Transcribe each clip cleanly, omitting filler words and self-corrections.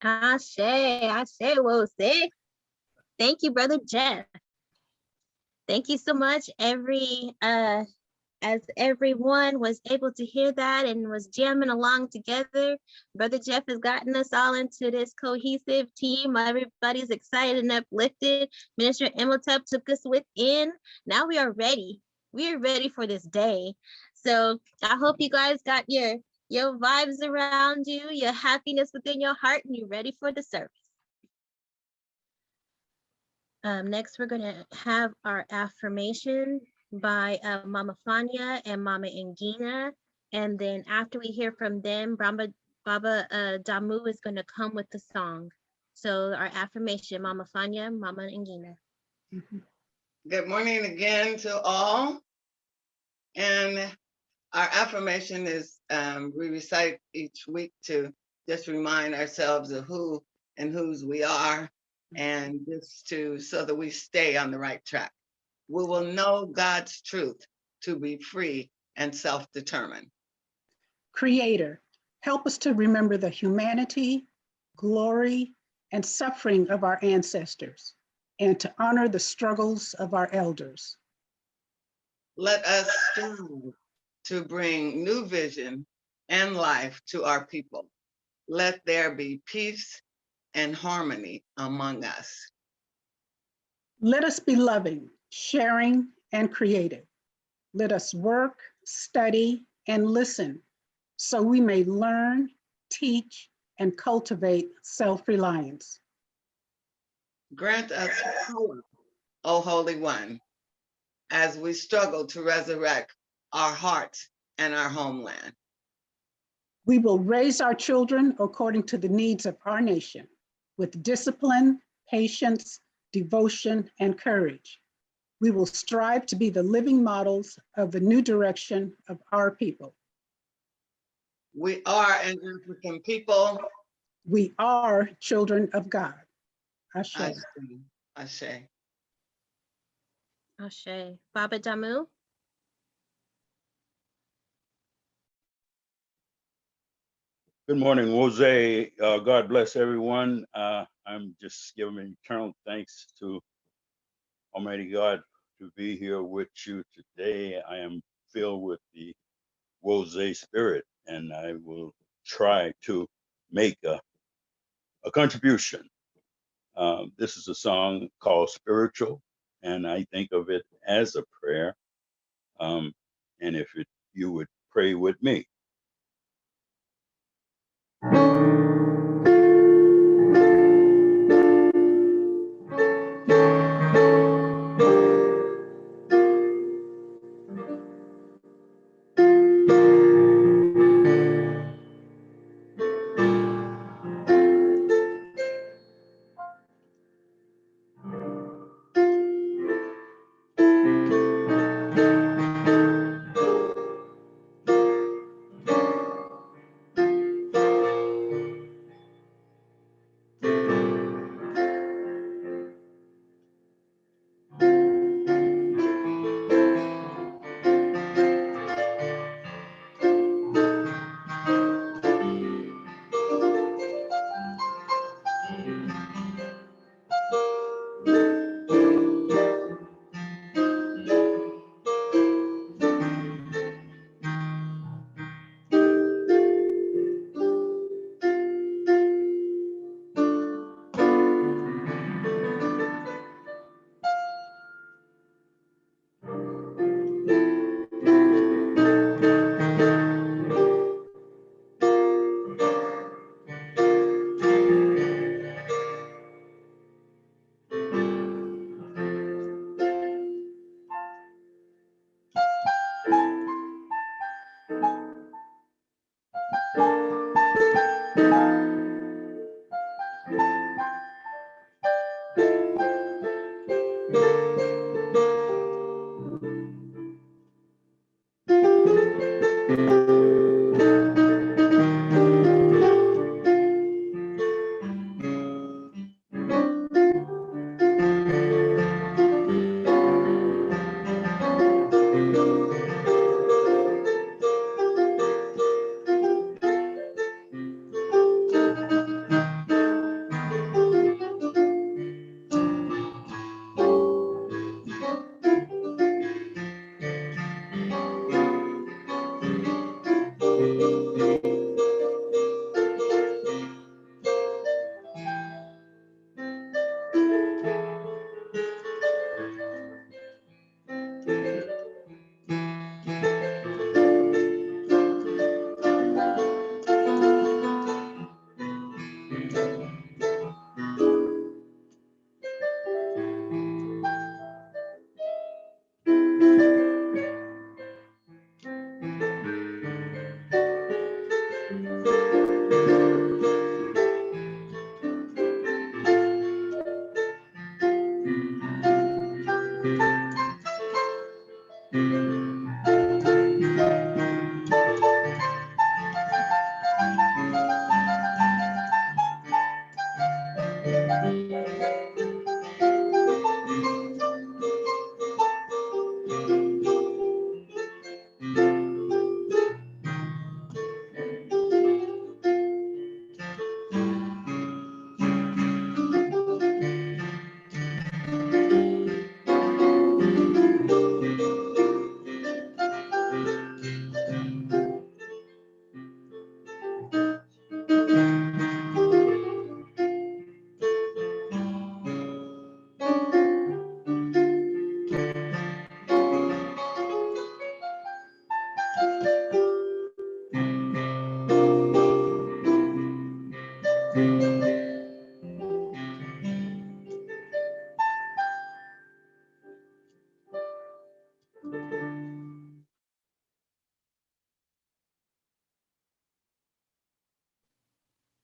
I say, well, say. Thank you, Brother Jeff. Thank you so much. As everyone was able to hear that and was jamming along together, Brother Jeff has gotten us all into this cohesive team. Everybody's excited and uplifted. Minister Imhotep took us within. Now we are ready. We are ready for this day. So I hope you guys got your vibes around you, your happiness within your heart, and you're ready for the service. Next, we're going to have our affirmation by Mama Fania and Mama Ngina. And then after we hear from them, Baba Damu is going to come with the song. So our affirmation, Mama Fania, Mama Ngina. Good morning again to all. And our affirmation is we recite each week to just remind ourselves of who and whose we are, and just so that we stay on the right track. We will know God's truth to be free and self-determined. Creator, help us to remember the humanity, glory, and suffering of our ancestors, and to honor the struggles of our elders. Let us strive to bring new vision and life to our people. Let there be peace and harmony among us. Let us be loving, sharing, and creative. Let us work, study, and listen so we may learn, teach, and cultivate self-reliance. Grant us power, O Holy One, as we struggle to resurrect our hearts and our homeland. We will raise our children according to the needs of our nation with discipline, patience, devotion, and courage. We will strive to be the living models of the new direction of our people. We are an African people. We are children of God. Ashe. Ashe. Ashe. Baba Damu. Good morning, Jose. God bless everyone. I'm just giving eternal thanks to Almighty God to be here with you today. I am filled with the Jose spirit, and I will try to make a contribution. This is a song called Spiritual, and I think of it as a prayer. And if you would pray with me.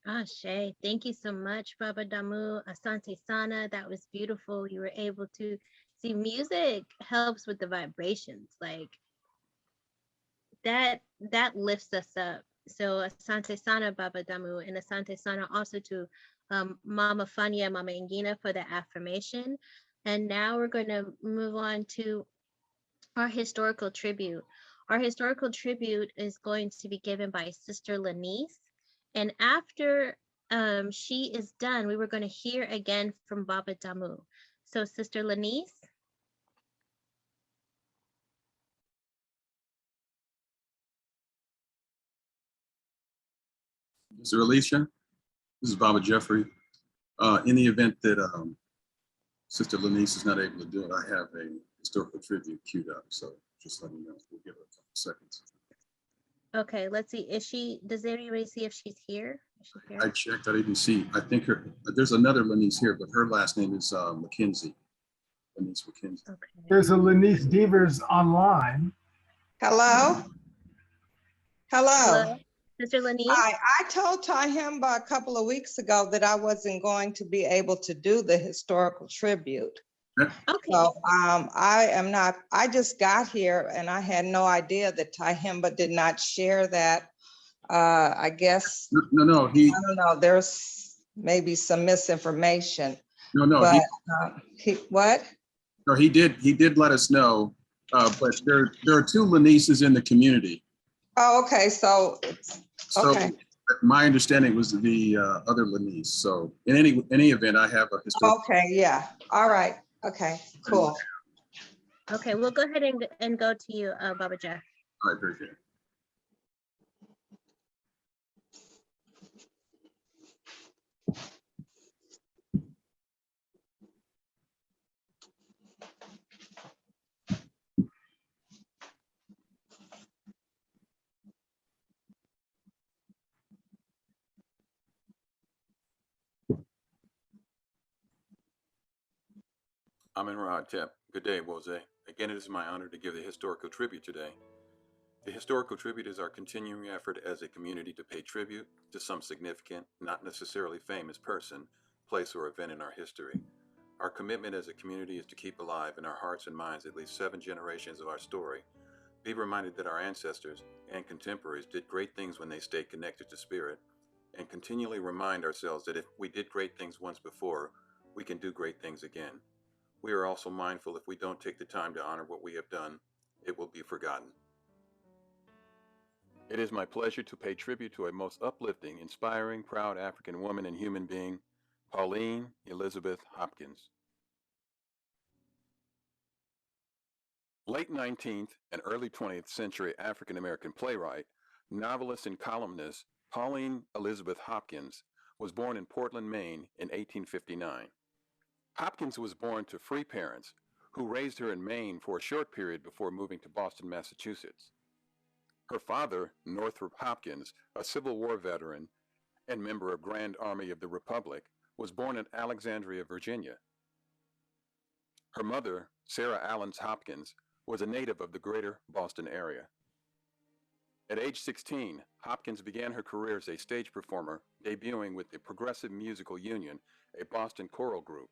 Ashe, thank you so much, Baba Damu. Asante Sana, that was beautiful. You were able to see music helps with the vibrations. Like that lifts us up. So Asante Sana, Baba Damu, and Asante Sana also to Mama Fania, Mama Ingina for the affirmation. And now we're going to move on to our historical tribute. Our historical tribute is going to be given by Sister Lanice. And after she is done, we were going to hear again from Baba Damu. So Sister Lanice. Sister Alicia, this is Baba Jeffrey. In the event that Sister Lanice is not able to do it, I have a historical tribute queued up. So just let me know. We'll give it a couple seconds. Okay, let's see. Does anybody see if she's here? Is she here? I checked, I didn't see. I think there's another Lanice here, but her last name is McKenzie. Lanice McKenzie. Okay. There's a Lanice Devers online. Hello? Hello. Hello, Sister Lanice. Hi, I told Tahimba a couple of weeks ago that I wasn't going to be able to do the historical tribute. Okay. So I just got here and I had no idea that Tahimba did not share that. I guess, No, I don't know, there's maybe some misinformation. no, But what? he did let us know, but there are two Lanices in the community. Oh, okay, so, So okay. my understanding was the other Lanice. So in any event, I have a historical. Okay, yeah, all right, okay, cool. Okay, we'll go ahead and go to you, Baba Jeff. All right, very good. Amin Rahatep. Good day, Woze. Again, it is my honor to give the historical tribute today. The historical tribute is our continuing effort as a community to pay tribute to some significant, not necessarily famous person, place, or event in our history. Our commitment as a community is to keep alive in our hearts and minds at least 7 generations of our story. Be reminded that our ancestors and contemporaries did great things when they stayed connected to spirit, and continually remind ourselves that if we did great things once before, we can do great things again. We are also mindful if we don't take the time to honor what we have done, it will be forgotten. It is my pleasure to pay tribute to a most uplifting, inspiring, proud African woman and human being, Pauline Elizabeth Hopkins. Late 19th and early 20th century African American playwright, novelist, and columnist Pauline Elizabeth Hopkins was born in Portland, Maine in 1859. Hopkins was born to free parents who raised her in Maine for a short period before moving to Boston, Massachusetts. Her father, Northrop Hopkins, a Civil War veteran and member of Grand Army of the Republic, was born in Alexandria, Virginia. Her mother, Sarah Allens Hopkins, was a native of the greater Boston area. At age 16, Hopkins began her career as a stage performer, debuting with the Progressive Musical Union, a Boston choral group.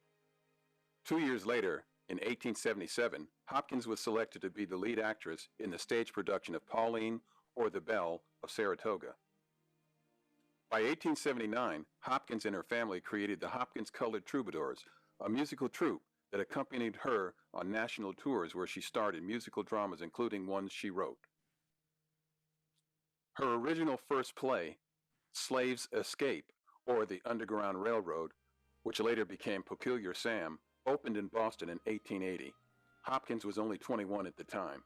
2 years later, in 1877, Hopkins was selected to be the lead actress in the stage production of Pauline or the Belle of Saratoga. By 1879, Hopkins and her family created the Hopkins Colored Troubadours, a musical troupe that accompanied her on national tours where she starred in musical dramas, including ones she wrote. Her original first play, Slaves Escape, or The Underground Railroad, which later became Peculiar Sam, opened in Boston in 1880. Hopkins was only 21 at the time.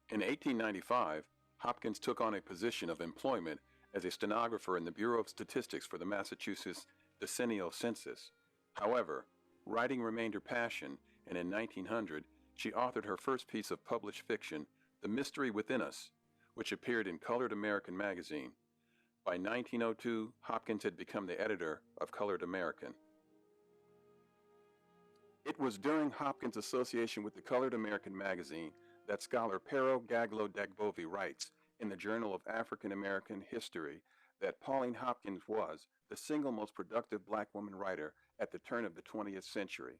In 1895, Hopkins took on a position of employment as a stenographer in the Bureau of Statistics for the Massachusetts Decennial Census. However, writing remained her passion, and in 1900, she authored her first piece of published fiction, The Mystery Within Us, which appeared in Colored American magazine. By 1902, Hopkins had become the editor of Colored American. It was during Hopkins' association with the Colored American magazine that scholar Pero Gaglo Dagbovi writes in the Journal of African American History that Pauline Hopkins was the single most productive Black woman writer at the turn of the 20th century.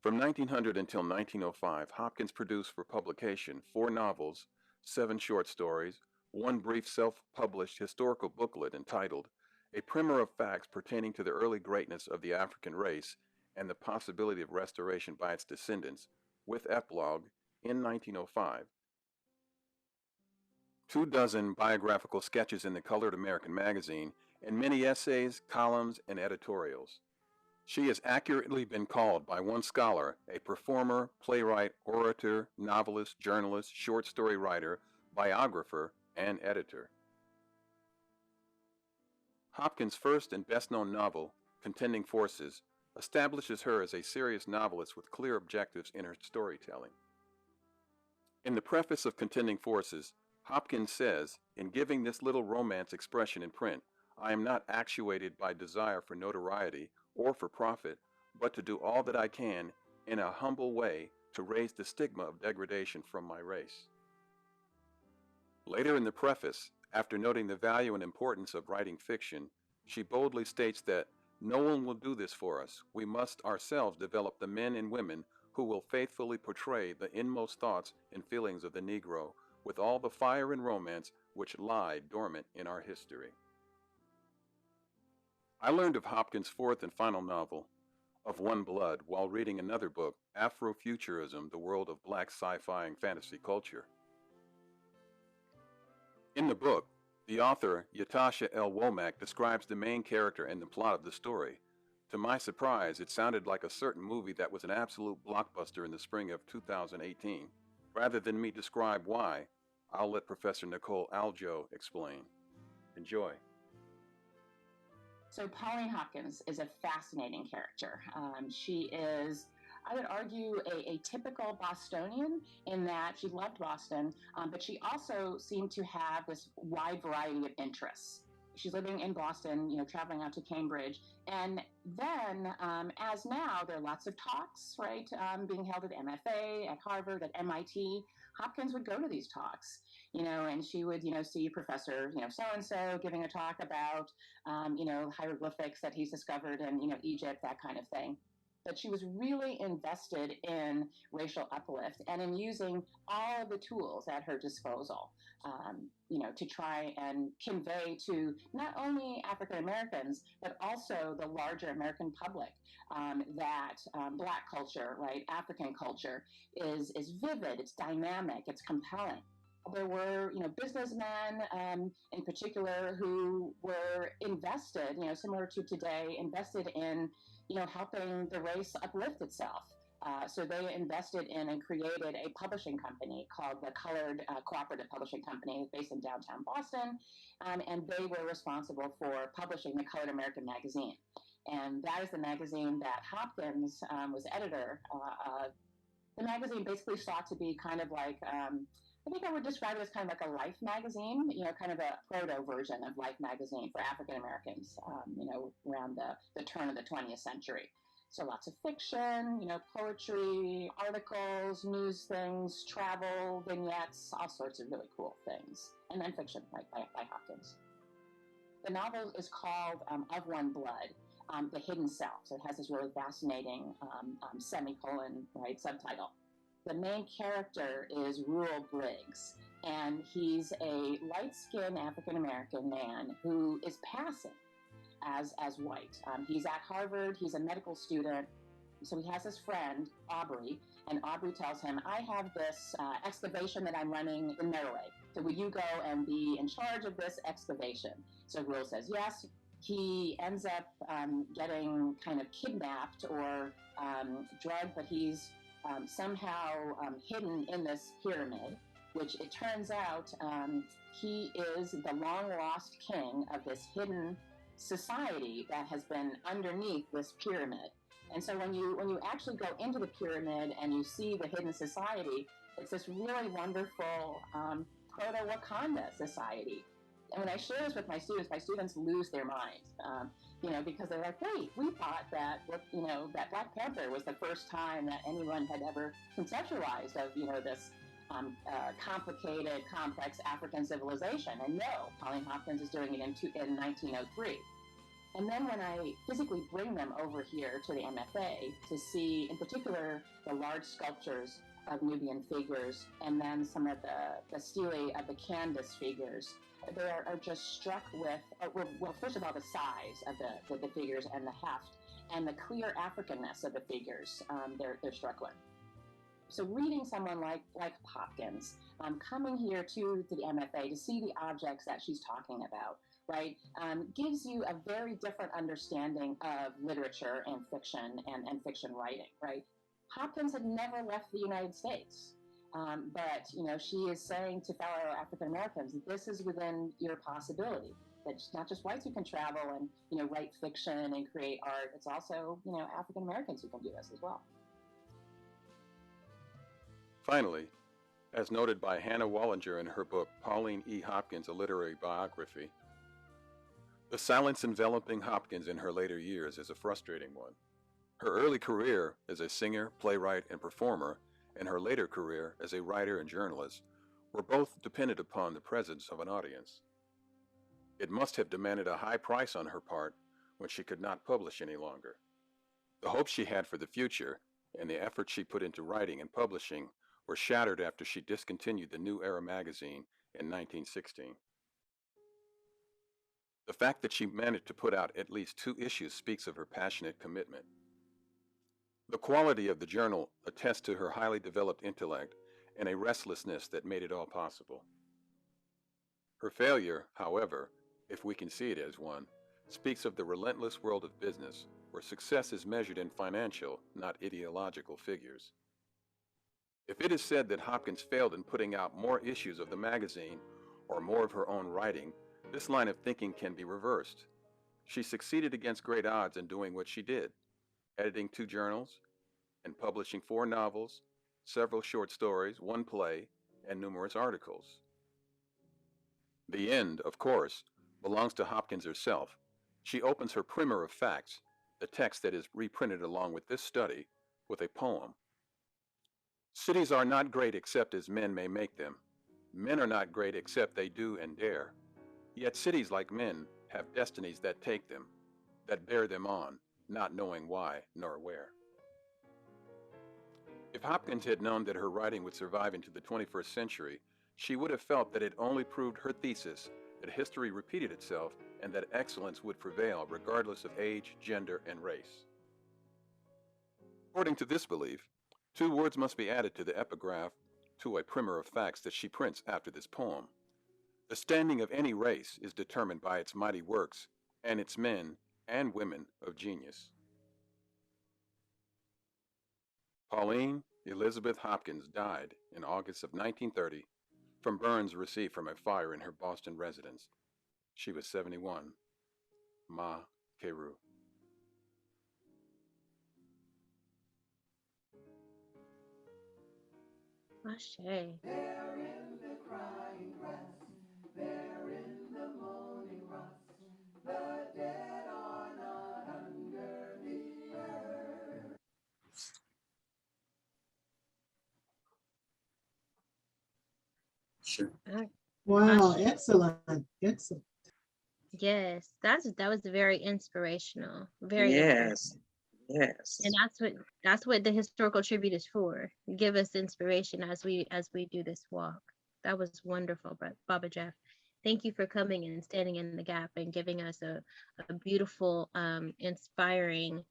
From 1900 until 1905, Hopkins produced for publication 4 novels, 7 short stories, 1 brief self-published historical booklet entitled A Primer of Facts Pertaining to the Early Greatness of the African Race and the Possibility of Restoration by its Descendants, with epilogue in 1905. 24 biographical sketches in the Colored American magazine, and many essays, columns, and editorials. She has accurately been called by one scholar a performer, playwright, orator, novelist, journalist, short story writer, biographer, and editor. Hopkins' first and best-known novel, Contending Forces, establishes her as a serious novelist with clear objectives in her storytelling. In the preface of Contending Forces, Hopkins says, "In giving this little romance expression in print, I am not actuated by desire for notoriety or for profit, but to do all that I can in a humble way to raise the stigma of degradation from my race." Later in the preface, after noting the value and importance of writing fiction, she boldly states that no one will do this for us. We must ourselves develop the men and women who will faithfully portray the inmost thoughts and feelings of the Negro with all the fire and romance which lie dormant in our history. I learned of Hopkins' fourth and final novel, Of One Blood, while reading another book, Afrofuturism, The World of Black Sci-Fi and Fantasy Culture. In the book, the author, Yatasha L. Womack, describes the main character and the plot of the story. To my surprise, it sounded like a certain movie that was an absolute blockbuster in the spring of 2018. Rather than me describe why, I'll let Professor Nicole Aljo explain. Enjoy. So Pauline Hopkins is a fascinating character. She is, I would argue, a typical Bostonian in that she loved Boston, but she also seemed to have this wide variety of interests. She's living in Boston, traveling out to Cambridge. And then, as now, there are lots of talks, right, being held at MFA, at Harvard, at MIT. Hopkins would go to these talks, and she would, see Professor, so-and-so giving a talk about, hieroglyphics that he's discovered in, Egypt, that kind of thing. But she was really invested in racial uplift and in using all of the tools at her disposal, to try and convey to not only African Americans, but also the larger American public that Black culture, right, African culture is vivid, it's dynamic, it's compelling. There were, businessmen in particular who were invested, similar to today, invested in, helping the race uplift itself. So they invested in and created a publishing company called the Colored Cooperative Publishing Company based in downtown Boston. And they were responsible for publishing the Colored American magazine. And that is the magazine that Hopkins was editor of. The magazine basically sought to be kind of like, I think I would describe it as kind of like a Life magazine, kind of a proto version of Life magazine for African Americans, around the turn of the 20th century. So lots of fiction, poetry, articles, news things, travel, vignettes, all sorts of really cool things. And then fiction, right, by Hopkins. The novel is called Of One Blood, The Hidden Self. So it has this really fascinating semicolon, right, subtitle. The main character is Rural Briggs, and he's a light-skinned African-American man who is passing as white. He's at Harvard, he's a medical student, so he has his friend, Aubrey, and Aubrey tells him, I have this excavation that I'm running in Norway, so will you go and be in charge of this excavation? So Rural says yes. He ends up getting kind of kidnapped or drugged, but he's somehow hidden in this pyramid, which it turns out he is the long-lost king of this hidden society that has been underneath this pyramid. And so when you actually go into the pyramid and you see the hidden society, it's this really wonderful proto-Wakanda society. And when I share this with my students lose their minds, because they're like, wait, we thought that, that Black Panther was the first time that anyone had ever conceptualized of, this complicated, complex African civilization. And no, Pauline Hopkins is doing it in 1903. And then when I physically bring them over here to the MFA to see, in particular, the large sculptures of Nubian figures, and then some of the stelae of the Candace figures, they are just struck with, well, first of all, the size of the figures and the heft, and the clear Africanness of the figures they're struck with. So reading someone like Hopkins, coming here to the MFA to see the objects that she's talking about, right, gives you a very different understanding of literature and fiction and fiction writing, right? Hopkins had never left the United States, but she is saying to fellow African Americans, this is within your possibility. That it's not just whites who can travel and write fiction and create art. It's also African Americans who can do this as well. Finally, as noted by Hannah Wallinger in her book, Pauline E. Hopkins, A Literary Biography, the silence enveloping Hopkins in her later years is a frustrating one. Her early career as a singer, playwright, and performer, and her later career as a writer and journalist were both dependent upon the presence of an audience. It must have demanded a high price on her part when she could not publish any longer. The hopes she had for the future and the effort she put into writing and publishing were shattered after she discontinued the New Era magazine in 1916. The fact that she managed to put out at least 2 issues speaks of her passionate commitment. The quality of the journal attests to her highly developed intellect and a restlessness that made it all possible. Her failure, however, if we can see it as one, speaks of the relentless world of business, where success is measured in financial, not ideological figures. If it is said that Hopkins failed in putting out more issues of the magazine or more of her own writing, this line of thinking can be reversed. She succeeded against great odds in doing what she did, editing 2 journals and publishing 4 novels, several short stories, 1 play, and numerous articles. The end, of course, belongs to Hopkins herself. She opens her Primer of Facts, the text that is reprinted along with this study, with a poem. Cities are not great except as men may make them. Men are not great except they do and dare. Yet cities, like men, have destinies that take them, that bear them on, not knowing why nor where. If Hopkins had known that her writing would survive into the 21st century, she would have felt that it only proved her thesis that history repeated itself and that excellence would prevail regardless of age, gender, and race. According to this belief, 2 words must be added to the epigraph to a Primer of Facts that she prints after this poem. The standing of any race is determined by its mighty works and its men and women of genius. Pauline Elizabeth Hopkins died in August of 1930 from burns received from a fire in her Boston residence. She was 71. Ma Keru. Ashe. There in the crying grass, there in the moaning rocks, the dead are not under the earth. Sure. Wow, Ashe. excellent, excellent. Yes, that was very inspirational. Very Yes, inspirational. yes. And that's what the historical tribute is for. Give us inspiration as we do this walk. That was wonderful, Baba Jeff. Thank you for coming and standing in the gap and giving us a beautiful, inspiring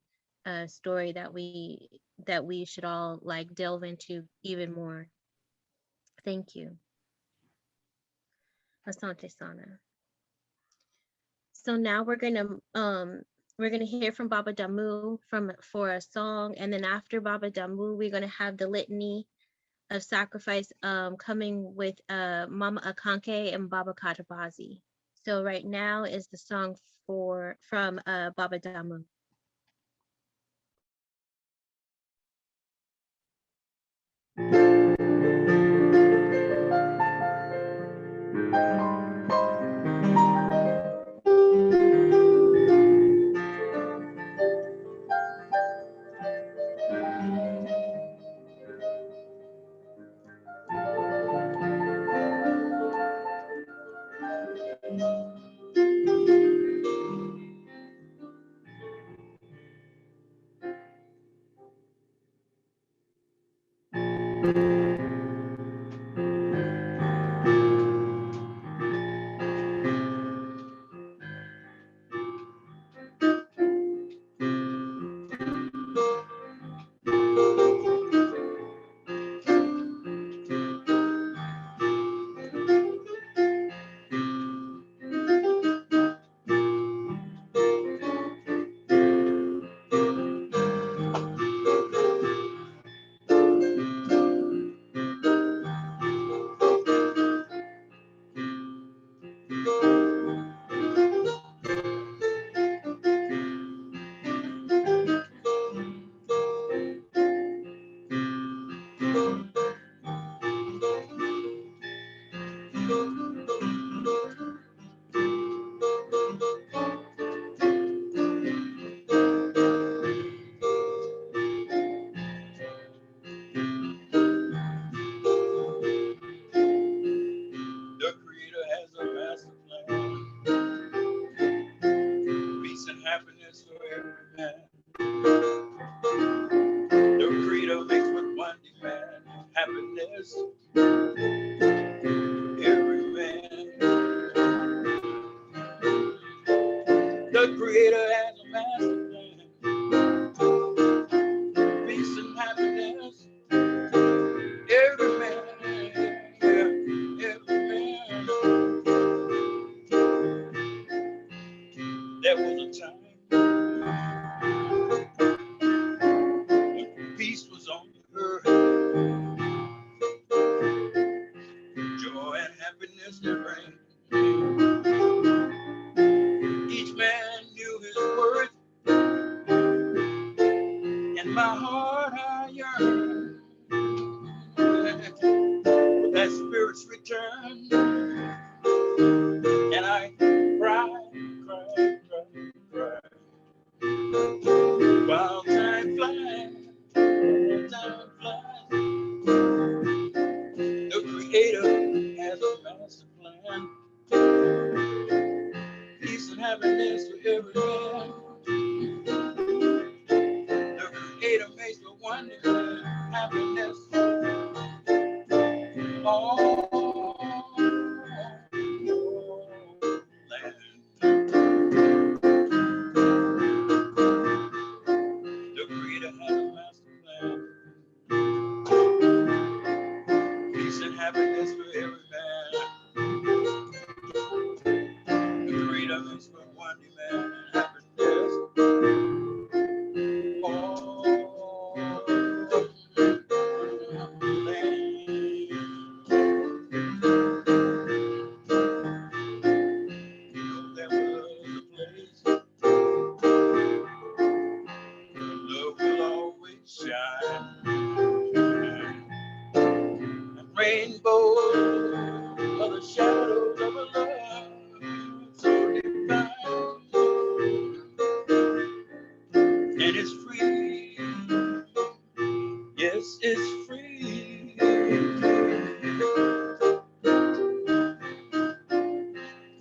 story that we should all delve into even more. Thank you. Asante Sana. So now we're gonna hear from Baba Damu for a song, and then after Baba Damu, we're gonna have the Litany of Sacrifice coming with Mama Akanke and Baba Katabazi. So right now is the song from Baba Damu. The Creator has a master plan. Peace and happiness for every man. The Creator makes but one demand. Happiness for every man. The Creator has a master plan. Peace and happiness, every man, every man. There was a time when peace was on the earth, joy and happiness that reigned. Each man knew his worth. In my heart I yearn for that spirit's return. And I cry, cry, cry, cry. While time flies, the Creator has a master plan. Peace and happiness for every man. The Creator makes for one demand. Happiness. All land. The Creator has a master plan. Peace and happiness for every man. The Creator makes for one demand. Happiness. All land. You know there was a place where love will always shine. And rainbows are the shadows of a love so divine. And it's free. Yes, it's free.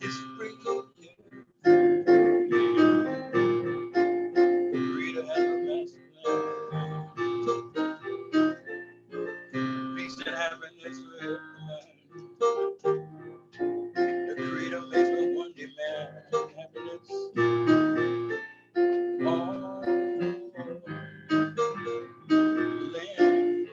It's free. The Creator has a master plan. Peace and happiness for every man. The Creator makes but one demand. Happiness. All land.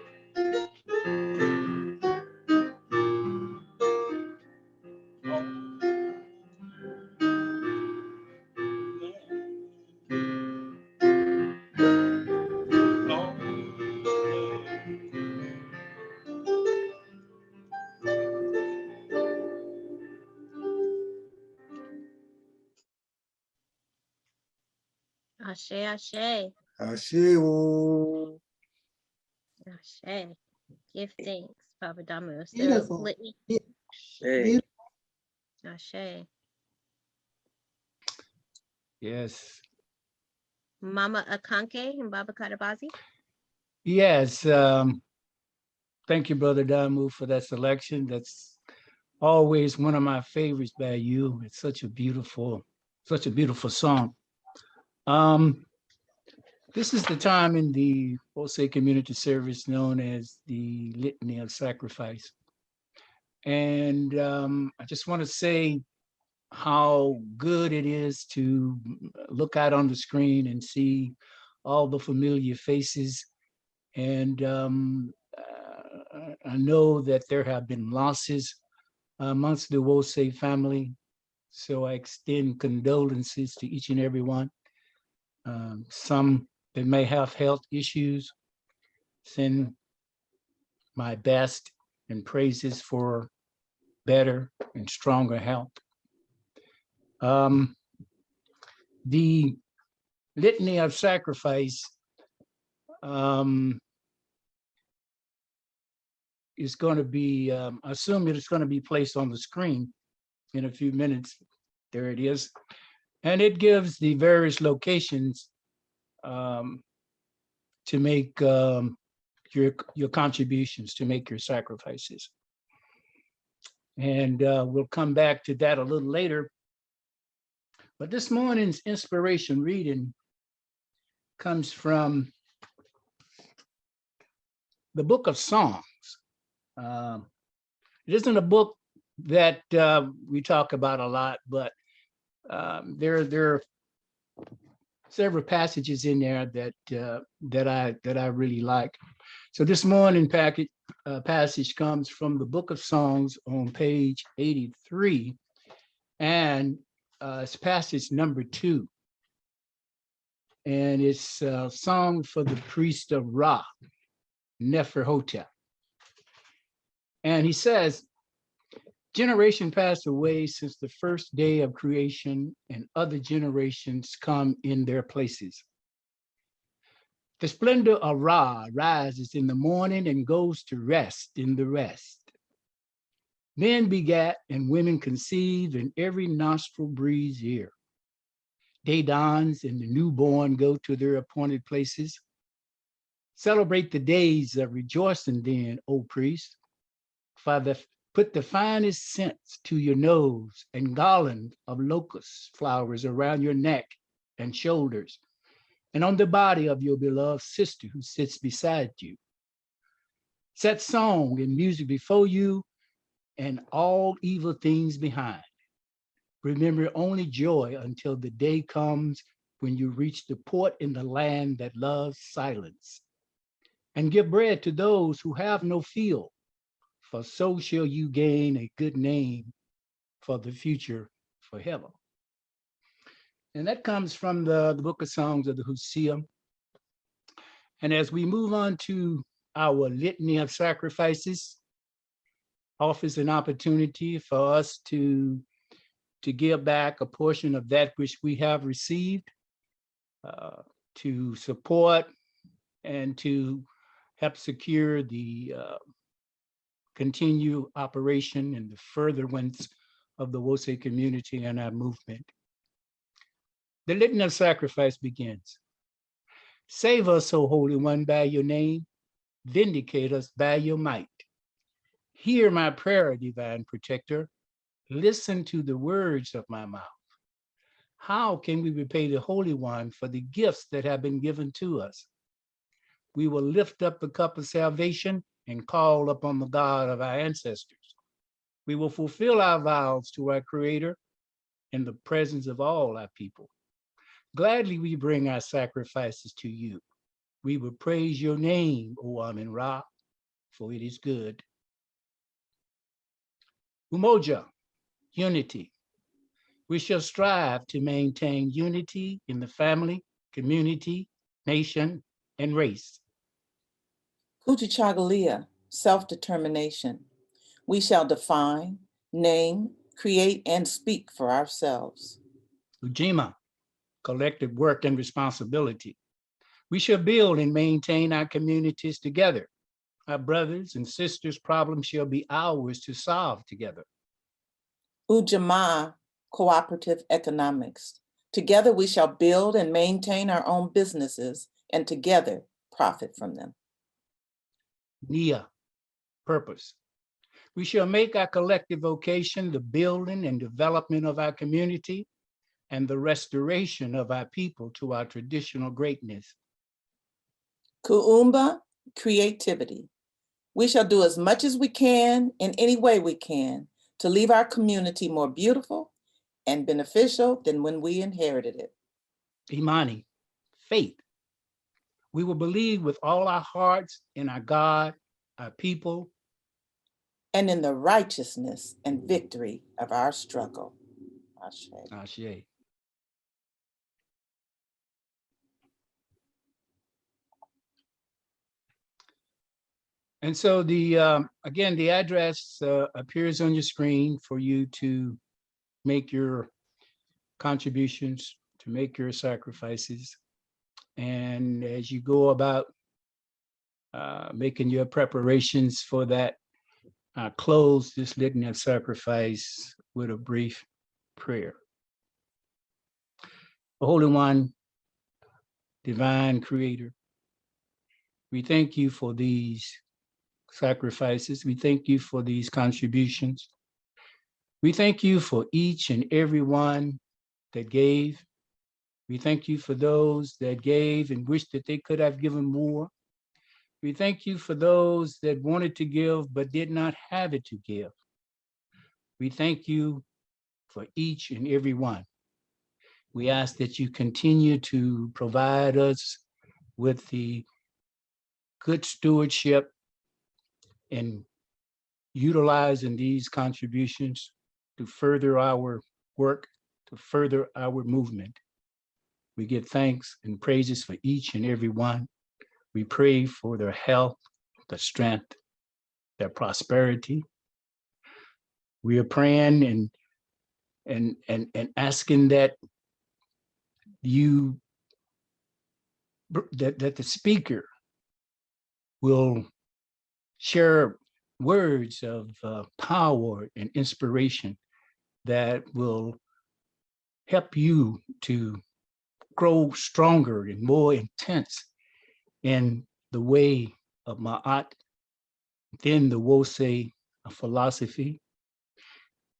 Ashe, ashe, Ashe-o. ashe. Give thanks, Papa Damu. So, Beautiful. litany, Beautiful. ashe. Yes. Mama Akanke and Baba Katabazi. Yes. Thank you, Brother Damu, for that selection. That's always one of my favorites by you. It's such a beautiful song. This is the time in the Osage Community Service known as the Litany of Sacrifice. And I just want to say how good it is to look out on the screen and see all the familiar faces. And I know that there have been losses amongst the Wose family. So I extend condolences to each and every one. Some that may have health issues, send my best and praises for better and stronger health. The Litany of Sacrifice is going to be, I assume it's going to be placed on the screen in a few minutes. There it is. And it gives the various locations to make your contributions, to make your sacrifices. And we'll come back to that a little later. But this morning's inspiration reading comes from the book of Songs. It isn't a book that we talk about a lot, but there are several passages in there that I really like. So this morning passage comes from the book of Songs on page 83, and it's passage number 2. And it's a song for the priest of Ra, Neferhotep. And he says, generation passed away since the first day of creation, and other generations come in their places. The splendor of Ra rises in the morning and goes to rest in the rest. Men begat and women conceive, and every nostril breathes air. Day dawns and the newborn go to their appointed places. Celebrate the days of rejoicing then, O priest. Father, put the finest scents to your nose and garland of locust flowers around your neck and shoulders, and on the body of your beloved sister who sits beside you. Set song and music before you and all evil things behind. Remember only joy until the day comes when you reach the port in the land that loves silence. And give bread to those who have no field, for so shall you gain a good name for the future for heaven. And that comes from the book of Songs of the Hosea. And as we move on to our Litany of Sacrifices, offers an opportunity for us to give back a portion of that which we have received, to support and to help secure the continued operation and the furtherance of the Wose community and our movement. The Litany of Sacrifice begins. Save us, O Holy One, by your name. Vindicate us by your might. Hear my prayer, divine protector. Listen to the words of my mouth. How can we repay the Holy One for the gifts that have been given to us? We will lift up the cup of salvation and call upon the God of our ancestors. We will fulfill our vows to our Creator in the presence of all our people. Gladly we bring our sacrifices to you. We will praise your name, O Amen Ra, for it is good. Umoja, unity. We shall strive to maintain unity in the family, community, nation, and race. Kujichagulia, self-determination. We shall define, name, create, and speak for ourselves. Ujima, collective work and responsibility. We shall build and maintain our communities together. Our brothers and sisters' problems shall be ours to solve together. Ujamaa, cooperative economics. Together we shall build and maintain our own businesses, and together profit from them. Nia, purpose. We shall make our collective vocation the building and development of our community and the restoration of our people to our traditional greatness. Kuumba, creativity. We shall do as much as we can in any way we can to leave our community more beautiful and beneficial than when we inherited it. Imani, faith. We will believe with all our hearts in our God, our people, and in the righteousness and victory of our struggle. Ashe. Ashe. And so again, the address appears on your screen for you to make your contributions, to make your sacrifices. And as you go about making your preparations for that, close this litany of sacrifice with a brief prayer. O Holy One, divine creator, we thank you for these sacrifices. We thank you for these contributions. We thank you for each and every one that gave. We thank you for those that gave and wished that they could have given more. We thank you for those that wanted to give but did not have it to give. We thank you for each and every one. We ask that you continue to provide us with the good stewardship in utilizing these contributions to further our work, to further our movement. We give thanks and praises for each and every one. We pray for their health, their strength, their prosperity. We are praying and asking that that the speaker will share words of power and inspiration that will help you to grow stronger and more intense in the way of Ma'at, then the Wosei philosophy.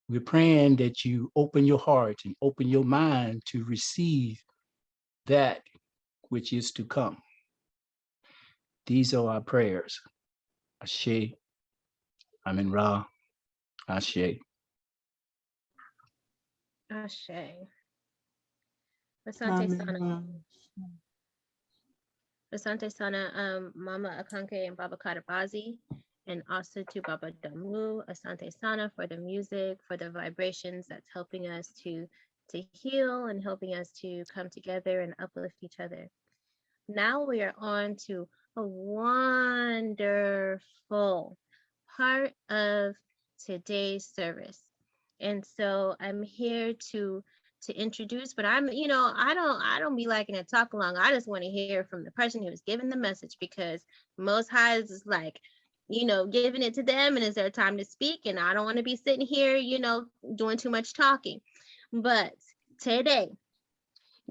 We're praying that you open your heart and open your mind to receive that which is to come. These are our prayers. Ashe, Amin Ra, Ashe. Ashe. Asante Sana. Asante Sana, Mama Akanke and Baba Katabazi, and also to Baba Damu, Asante Sana for the music, for the vibrations that's helping us to heal and helping us to come together and uplift each other. Now we are on to a wonderful part of today's service. And so I'm here to introduce, but I'm, I don't be liking to talk long. I just want to hear from the person who was giving the message, because Most High is like, giving it to them and it's their time to speak. And I don't want to be sitting here, doing too much talking. But today,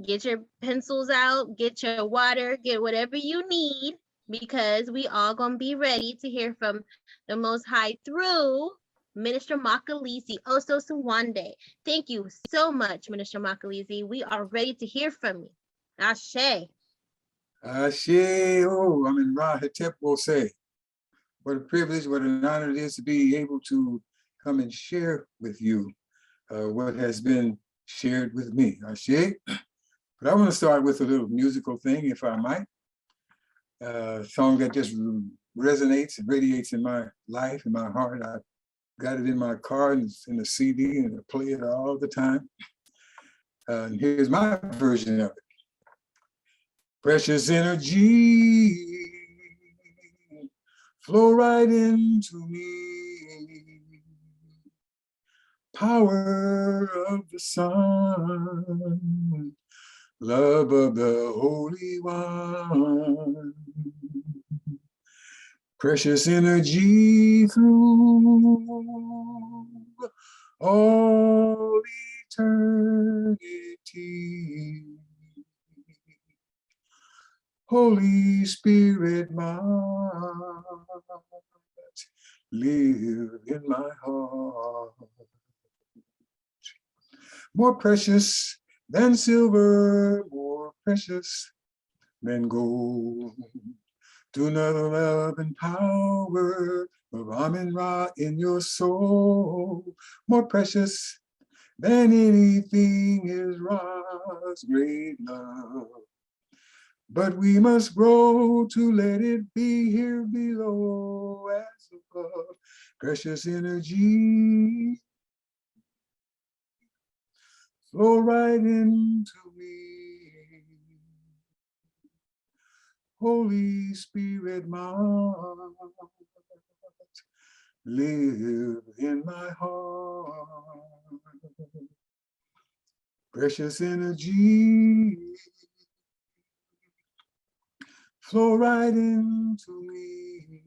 get your pencils out, get your water, get whatever you need, because we all gonna be ready to hear from the Most High through Minister Mxolisi Oso Suwande. Thank you so much, Minister Mxolisi. We are ready to hear from you. Ashe. Ashe, oh, I'm in Rahatep will say. What a privilege, what an honor it is to be able to come and share with you what has been shared with me. Ashe. But I want to start with a little musical thing, if I might. A song that just resonates and radiates in my life, in my heart. I got it in my car and it's in the CD and I play it all the time. And here's my version of it. Precious energy, flow right into me. Power of the sun, love of the Holy One. Precious energy through all eternity. Holy Spirit, live in my heart. More precious than silver, more precious than gold. to know the love and power of Amen-Ra in your soul. More precious than anything is Ra's great love. But we must grow to let it be here below as above. Precious energy flow right into me. Holy Spirit, my live in my heart. Precious energy flow right into me.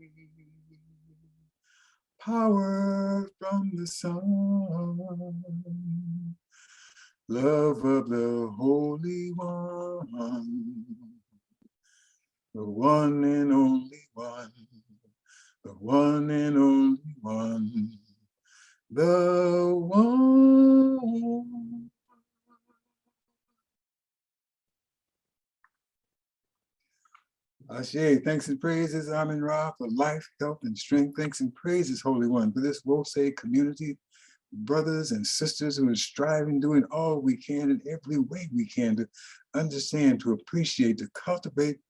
Power from the sun, love of the Holy One, the one and only one, the one and only one, the one. Ashe, thanks and praises, Amen-Ra, for life, health, and strength. Thanks and praises, Holy One, for this Wose community, brothers and sisters who are striving, doing all we can in every way we can to understand, to appreciate, to cultivate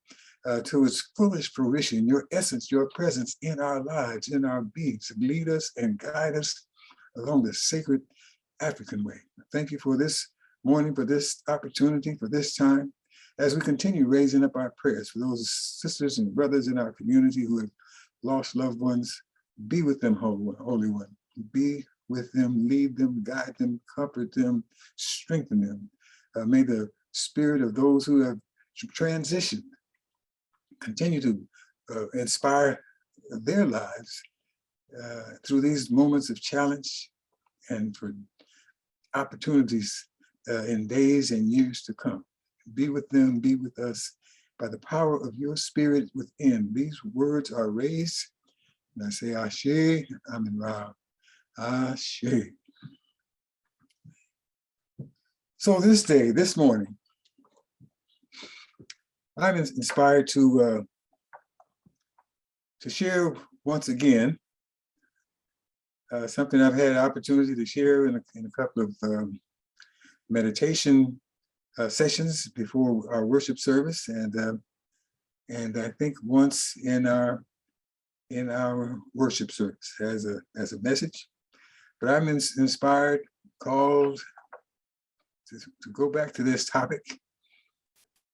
to its fullest fruition, your essence, your presence in our lives, in our beings. Lead us and guide us along the sacred African way. Thank you for this morning, for this opportunity, for this time, as we continue raising up our prayers for those sisters and brothers in our community who have lost loved ones. Be with them, Holy One. Be with them, lead them, guide them, comfort them, strengthen them. May the spirit of those who have transitioned continue to inspire their lives through these moments of challenge and for opportunities in days and years to come. Be with them, be with us by the power of your spirit within. These words are raised, and I say, Ashe, Amen-Ra, Ashe. So this day, this morning, I'm inspired to share once again something I've had an opportunity to share in a couple of meditation sessions before our worship service, and I think once in our worship service as a message. But I'm inspired, called to go back to this topic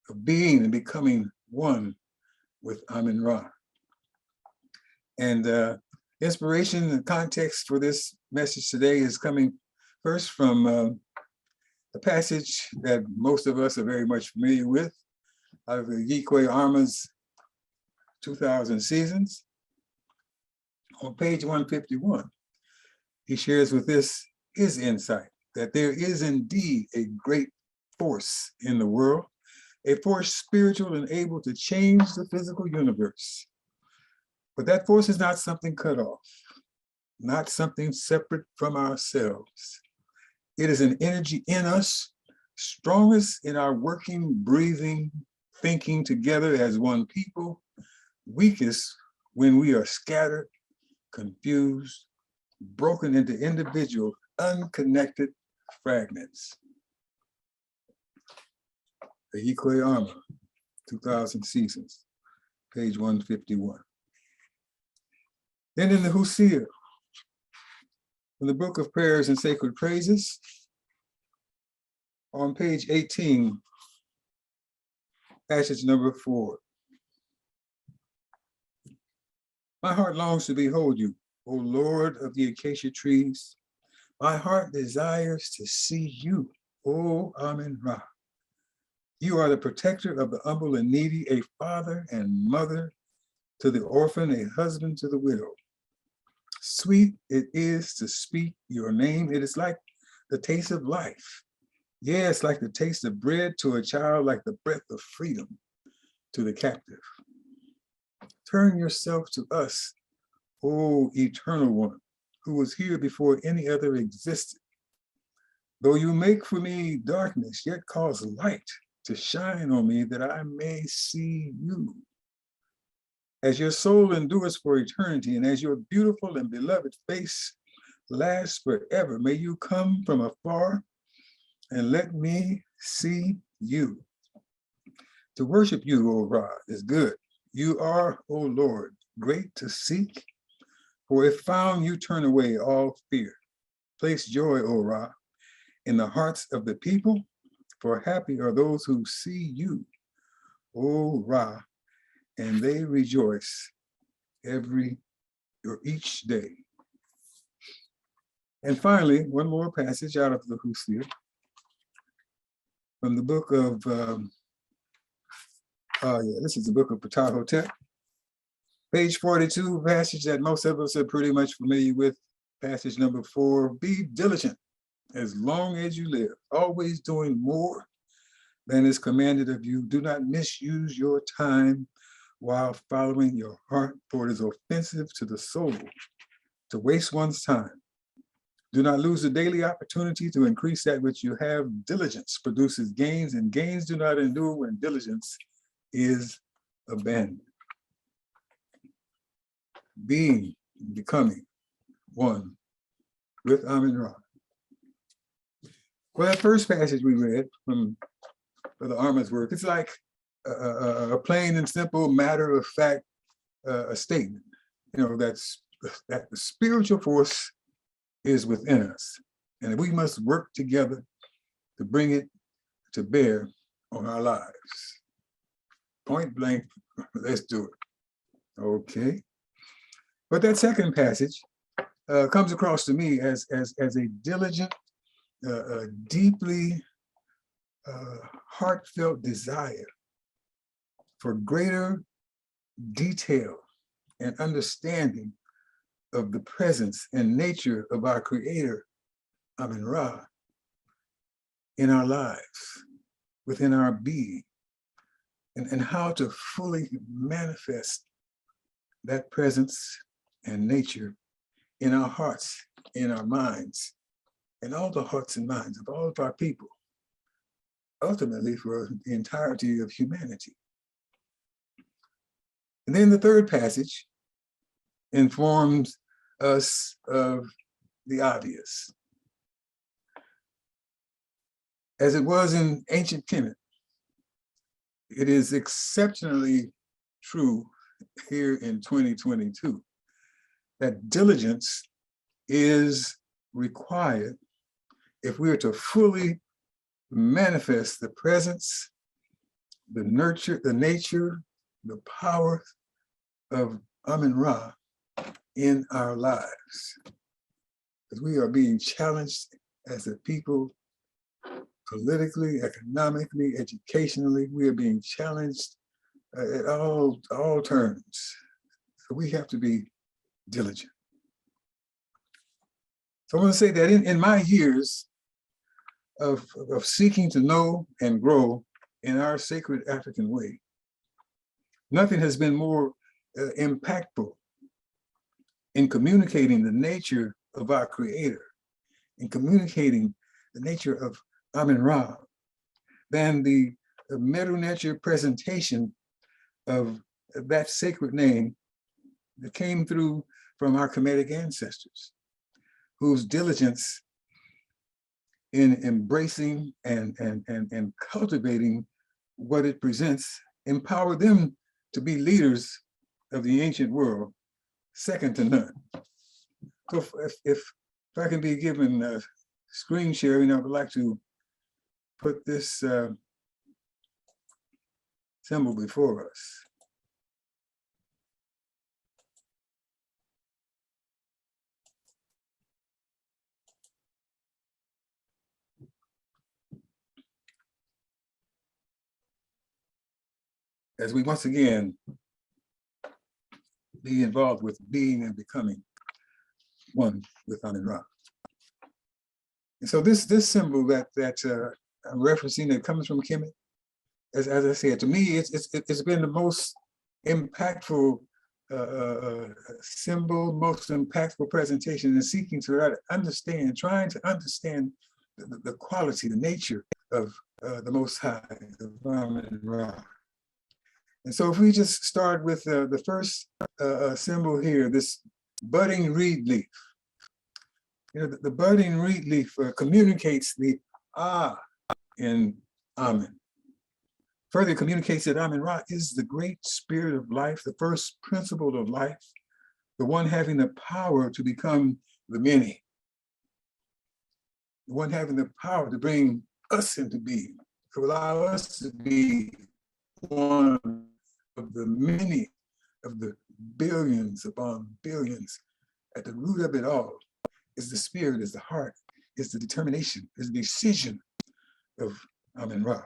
of being and becoming one with Amen-Ra. And inspiration and context for this message today is coming first from a passage that most of us are very much familiar with, out of the Yikwe Arma's 2000 Seasons. On page 151, he shares with us his insight that there is indeed a great force in the world, a force spiritual and able to change the physical universe. But that force is not something cut off, not something separate from ourselves. It is an energy in us, strongest in our working, breathing, thinking together as one people, weakest when we are scattered, confused, broken into individual, unconnected fragments. The Yikwe Arma, 2000 Seasons, page 151. Then in the Husia, in the Book of Prayers and Sacred Praises, on page 18, passage number 4. My heart longs to behold you, O Lord of the acacia trees. My heart desires to see you, O Amen-Ra. You are the protector of the humble and needy, a father and mother to the orphan, a husband to the widow. Sweet it is to speak your name. It is like the taste of life. Yes, like the taste of bread to a child, like the breath of freedom to the captive. Turn yourself to us, O eternal one, who was here before any other existed. Though you make for me darkness, yet cause light to shine on me that I may see you. As your soul endures for eternity, and as your beautiful and beloved face lasts forever, may you come from afar and let me see you. To worship you, O Ra, is good. You are, O Lord, great to seek, for if found, you turn away all fear. Place joy, O Ra, in the hearts of the people, for happy are those who see you, O Ra, and they rejoice each day. And finally, one more passage out of the Husia from the book of, this is the book of Ptah-hotep. Page 42, passage that most of us are pretty much familiar with, passage number 4, be diligent as long as you live, always doing more than is commanded of you. Do not misuse your time while following your heart, for it is offensive to the soul to waste one's time. Do not lose the daily opportunity to increase that which you have. Diligence produces gains, and gains do not endure when diligence is abandoned. Being, becoming one with Amun-Ra. Well, that first passage we read from Brother Arma's work, it's like a plain and simple matter of fact a statement, you know, that the spiritual force is within us, and we must work together to bring it to bear on our lives. Point blank, let's do it. Okay. But that second passage comes across to me as a diligent, deeply heartfelt desire for greater detail and understanding of the presence and nature of our Creator, Amun-Ra, in our lives, within our being, and how to fully manifest that presence and nature in our hearts, in our minds, and all the hearts and minds of all of our people, ultimately for the entirety of humanity. And then the third passage informs us of the obvious. As it was in ancient Kemet, it is exceptionally true here in 2022 that diligence is required if we are to fully manifest the presence, the nurture, the nature, the power of Amun-Ra in our lives. Because we are being challenged as a people, politically, economically, educationally. We are being challenged at all terms. So we have to be diligent. So I want to say that in my years of seeking to know and grow in our sacred African way, nothing has been more impactful in communicating the nature of our Creator, in communicating the nature of Amun-Ra, than the Meru Nature presentation of that sacred name that came through from our Kemetic ancestors, whose diligence in embracing and cultivating what it presents empowered them to be leaders of the ancient world, second to none. So if I can be given screen sharing, I would like to put this symbol before us. As we once again be involved with being and becoming one with Amun-Ra. And so this symbol that I'm referencing that comes from Kemet, as I said, to me, it's been the most impactful symbol, most impactful presentation in seeking to understand, trying to understand the quality, the nature of the Most High, of Amun-Ra. And so if we just start with the first symbol here, this budding reed leaf. You know, the budding reed leaf communicates the Ah in Amen. Further communicates that Amen Ra is the great spirit of life, the first principle of life, the one having the power to become the many, the one having the power to bring us into being, to allow us to be one of the many, of the billions upon billions. At the root of it all is the spirit, is the heart, is the determination, is the decision of Amen Ra.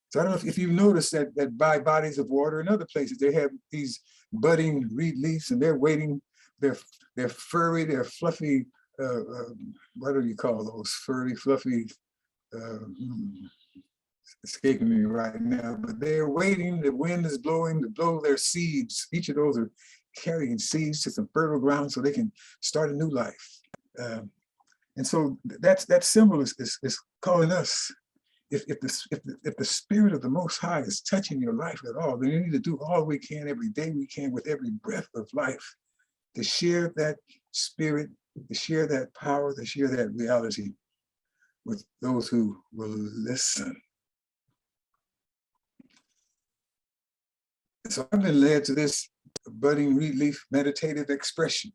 So I don't know if you've noticed that by bodies of water in other places, they have these budding reed leaves and they're waiting, they're furry, they're fluffy, what do you call those? Furry, fluffy, escaping me right now, but they're waiting, the wind is blowing to blow their seeds. Each of those are carrying seeds to some fertile ground so they can start a new life. And so that symbol is calling us. If the spirit of the Most High is touching your life at all, then you need to do all we can every day we can with every breath of life to share that spirit, to share that power, to share that reality with those who will listen. So I've been led to this budding reed leaf meditative expression.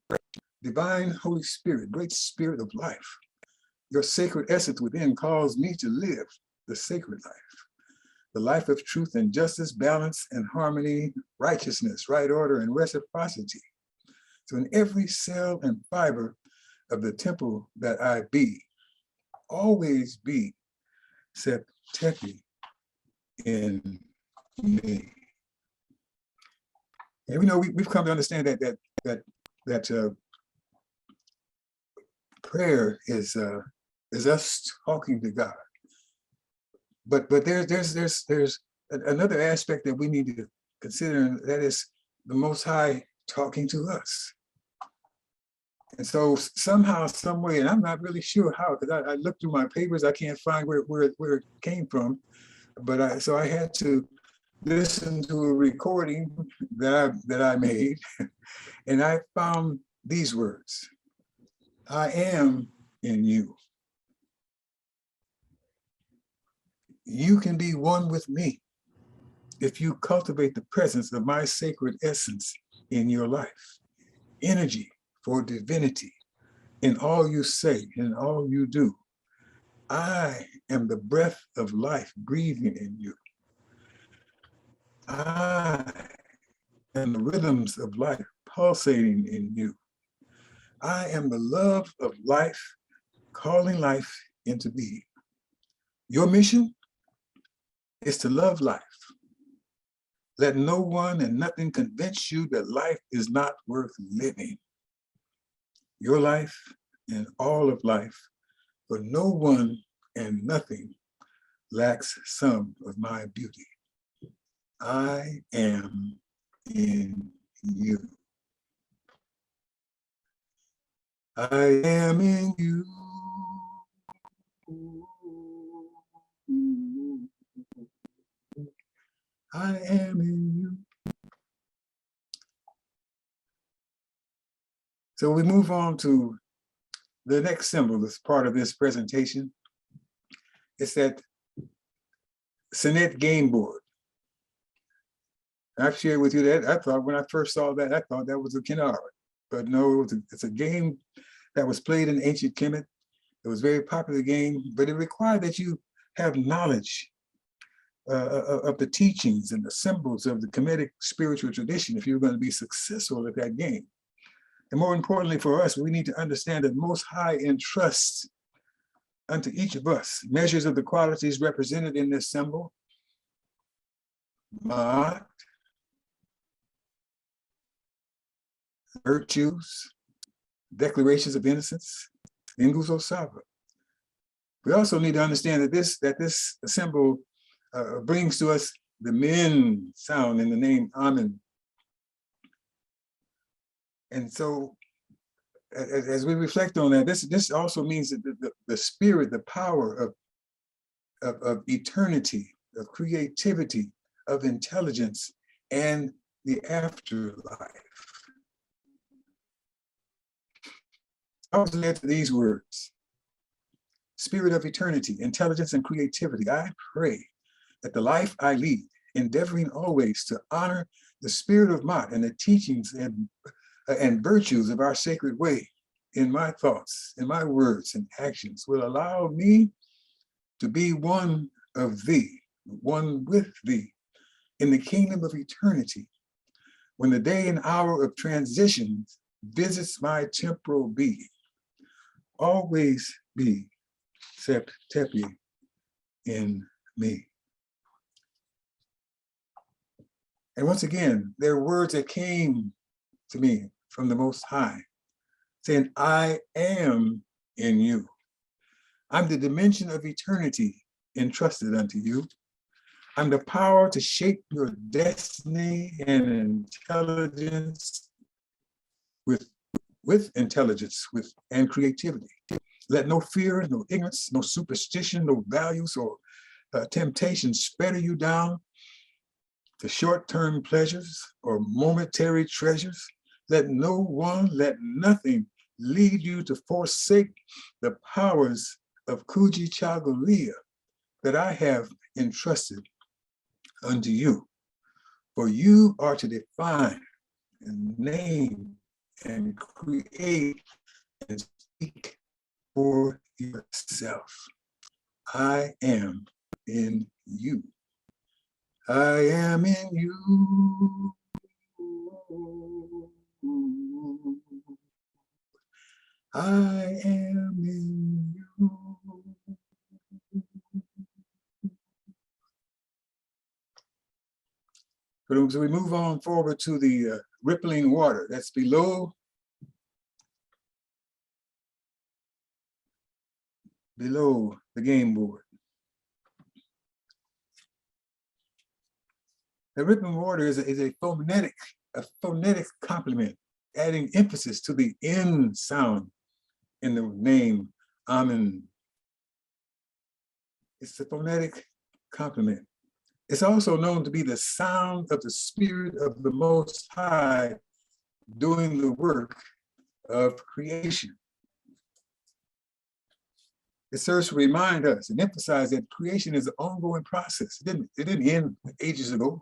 Divine Holy Spirit, great spirit of life, your sacred essence within calls me to live the sacred life, the life of truth and justice, balance and harmony, righteousness, right order and reciprocity. So in every cell and fiber of the temple that I be, always be Septepi in me. And we know we've come to understand that prayer is us talking to God. But there's another aspect that we need to consider, and that is the Most High talking to us. And so somehow, some way, and I'm not really sure how, because I looked through my papers, I can't find where it came from. But so I had to listen to a recording that I made, and I found these words: I am in you. You can be one with me if you cultivate the presence of my sacred essence in your life. Energy for divinity in all you say, in all you do. I am the breath of life breathing in you. I am the rhythms of life pulsating in you. I am the love of life calling life into being. Your mission is to love life. Let no one and nothing convince you that life is not worth living. Your life and all of life, for no one and nothing lacks some of my beauty. I am in you. I am in you. I am in you. So we move on to the next symbol that's part of this presentation. It's that Senet game board. I've shared with you that I thought when I first saw that, I thought that was a Kinnara. But no, it's a game that was played in ancient Kemet. It was a very popular game, but it required that you have knowledge of the teachings and the symbols of the Kemetic spiritual tradition if you're going to be successful at that game. And more importantly for us, we need to understand that Most High entrusts unto each of us measures of the qualities represented in this symbol: Ma'at, virtues, declarations of innocence, Nguzo Saba. We also need to understand that this symbol brings to us the min sound in the name Amen. And so as we reflect on that, this also means that the spirit, the power of eternity, of creativity, of intelligence and the afterlife. I was led to these words: Spirit of eternity, intelligence, and creativity, I pray that the life I lead, endeavoring always to honor the spirit of Mott and the teachings and virtues of our sacred way in my thoughts, in my words and actions, will allow me to be one of thee, one with thee, in the kingdom of eternity, when the day and hour of transition visits my temporal being. Always be Sept Tepi in me. And once again, there are words that came to me from the Most High, saying, I am in you. I'm the dimension of eternity entrusted unto you. I'm the power to shape your destiny and intelligence with intelligence and creativity. Let no fear, no ignorance, no superstition, no values or temptations fetter you down to short-term pleasures or momentary treasures. Let no one, let nothing lead you to forsake the powers of Kuji Chagalia that I have entrusted unto you. For you are to define and name and create and speak for yourself. I am in you. I am in you. I am in you. So we move on forward to the rippling water that's below the game board. The rippling water is a phonetic complement, adding emphasis to the N sound in the name Amen. It's a phonetic complement. It's also known to be the sound of the Spirit of the Most High doing the work of creation. It serves to remind us and emphasize that creation is an ongoing process. It didn't end ages ago,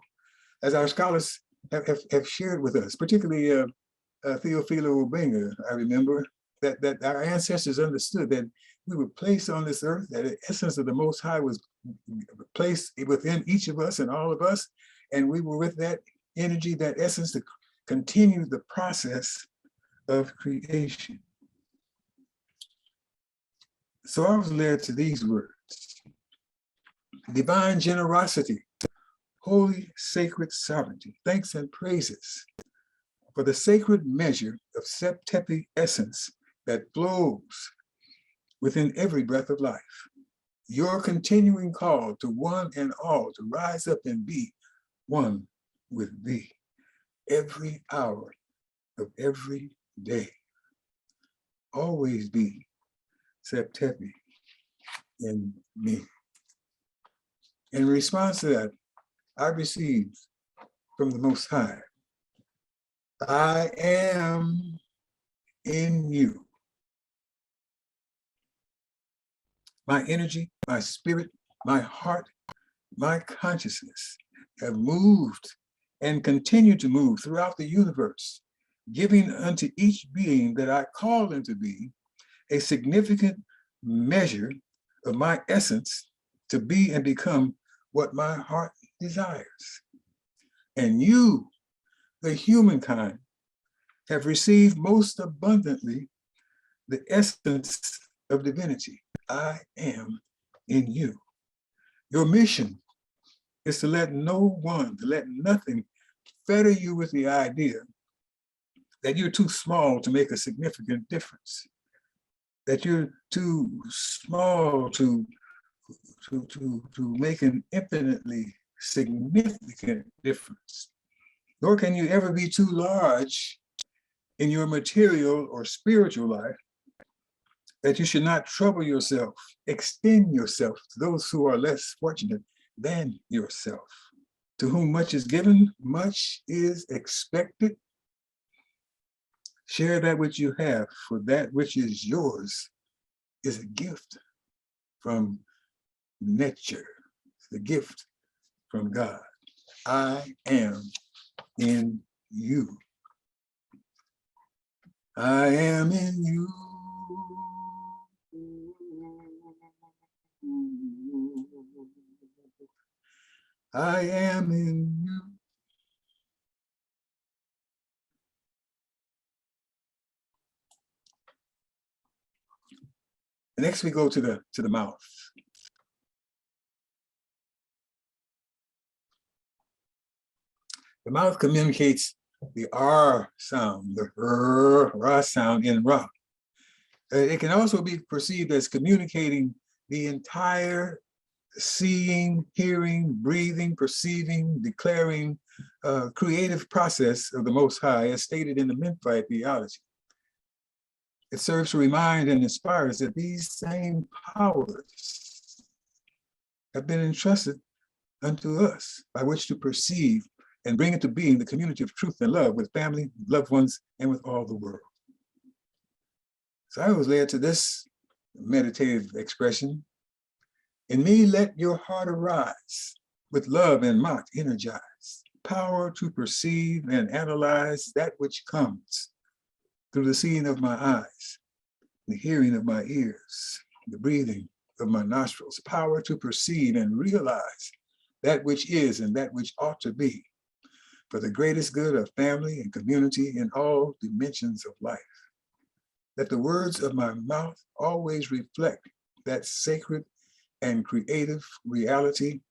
as our scholars have shared with us, particularly Theophilo Obenga. I remember that our ancestors understood that we were placed on this earth, that the essence of the Most High was placed within each of us and all of us, and we were with that energy, that essence, to continue the process of creation. So I was led to these words: divine generosity, holy sacred sovereignty, thanks and praises for the sacred measure of Sept Tepi essence that flows within every breath of life. Your continuing call to one and all to rise up and be one with thee every hour of every day. Always be Sept Tepi in me. In response to that, I received from the Most High, I am in you. My energy, my spirit, my heart, my consciousness have moved and continue to move throughout the universe, giving unto each being that I call into being a significant measure of my essence to be and become what my heart desires. And you, the humankind, have received most abundantly the essence of divinity. I am in you. Your mission is to let no one, to let nothing fetter you with the idea that you're too small to make a significant difference, that you're too small to make an infinitely significant difference. Nor can you ever be too large in your material or spiritual life that you should not trouble yourself, extend yourself to those who are less fortunate than yourself. To whom much is given, much is expected. Share that which you have, for that which is yours is a gift from nature, the gift from God. I am in you. I am in you. I am in you. Next we go to the mouth. The mouth communicates the R sound, the R sound in Ra. It can also be perceived as communicating the entire seeing, hearing, breathing, perceiving, declaring, creative process of the Most High, as stated in the Memphite theology. It serves to remind and inspire us that these same powers have been entrusted unto us by which to perceive and bring into being the community of truth and love with family, loved ones, and with all the world. So I was led to this meditative expression: in me, let your heart arise, with love and might energize, power to perceive and analyze that which comes through the seeing of my eyes, the hearing of my ears, the breathing of my nostrils, power to perceive and realize that which is and that which ought to be, for the greatest good of family and community in all dimensions of life. Let the words of my mouth always reflect that sacred and creative reality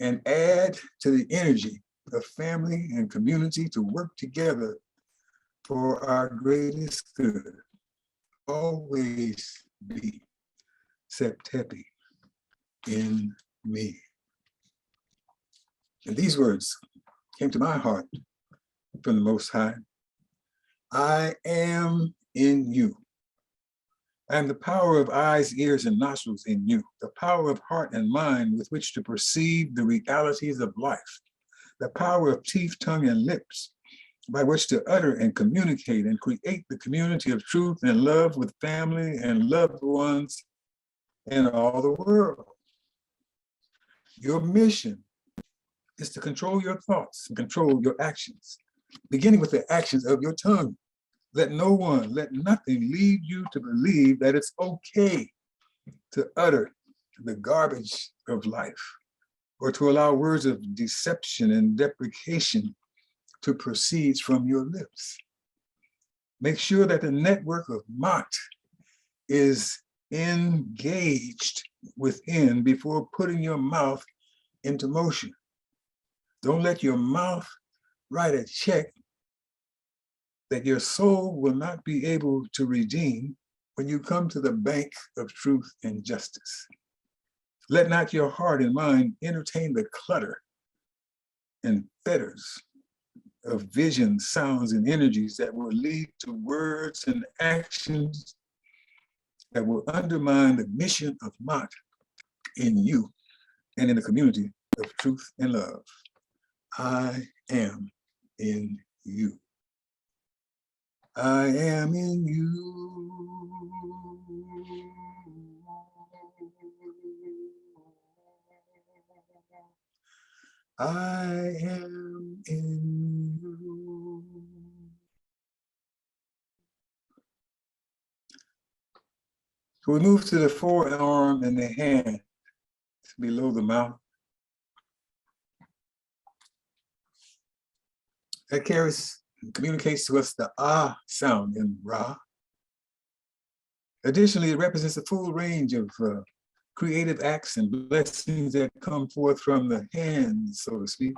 and add to the energy of family and community to work together for our greatest good. Always be Septepi in me. And these words came to my heart from the Most High. I am in you. I am the power of eyes, ears, and nostrils in you, the power of heart and mind with which to perceive the realities of life, the power of teeth, tongue, and lips by which to utter and communicate and create the community of truth and love with family and loved ones in all the world. Your mission is to control your thoughts and control your actions, beginning with the actions of your tongue. Let no one, let nothing lead you to believe that it's okay to utter the garbage of life or to allow words of deception and deprecation to proceed from your lips. Make sure that the network of Mat is engaged within before putting your mouth into motion. Don't let your mouth write a check that your soul will not be able to redeem when you come to the bank of truth and justice. Let not your heart and mind entertain the clutter and fetters of visions, sounds, and energies that will lead to words and actions that will undermine the mission of Mat in you and in the community of truth and love. I am in you. I am in you. I am in you. So we move to the forearm and the hand below the mouth. That communicates to us the ah sound in Ra. Additionally, it represents a full range of creative acts and blessings that come forth from the hands, so to speak,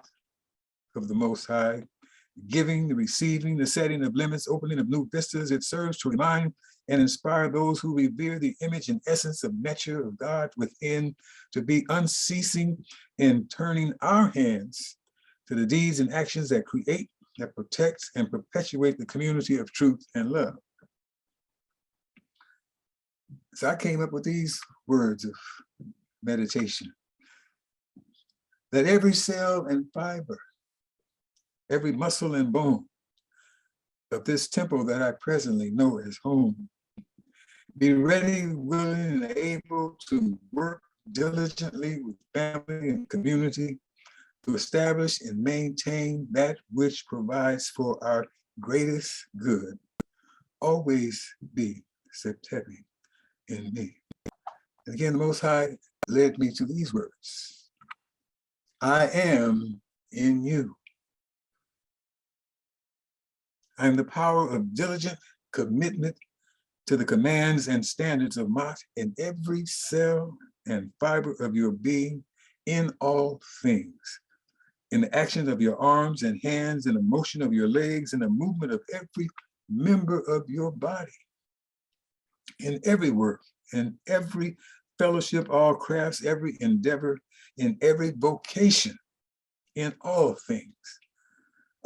of the Most High. Giving, the receiving, the setting of limits, opening of new vistas. It serves to remind and inspire those who revere the image and essence of nature of God within to be unceasing in turning our hands to the deeds and actions that create, that protect, and perpetuate the community of truth and love. So I came up with these words of meditation. Let every cell and fiber, every muscle and bone of this temple that I presently know as home, be ready, willing, and able to work diligently with family and community to establish and maintain that which provides for our greatest good. Always be Septepi in me. And again, the Most High led me to these words. I am in you. I am the power of diligent commitment to the commands and standards of Ma'at in every cell and fiber of your being, in all things, in the action of your arms and hands, in the motion of your legs, in the movement of every member of your body, in every work, in every fellowship, all crafts, every endeavor, in every vocation, in all things.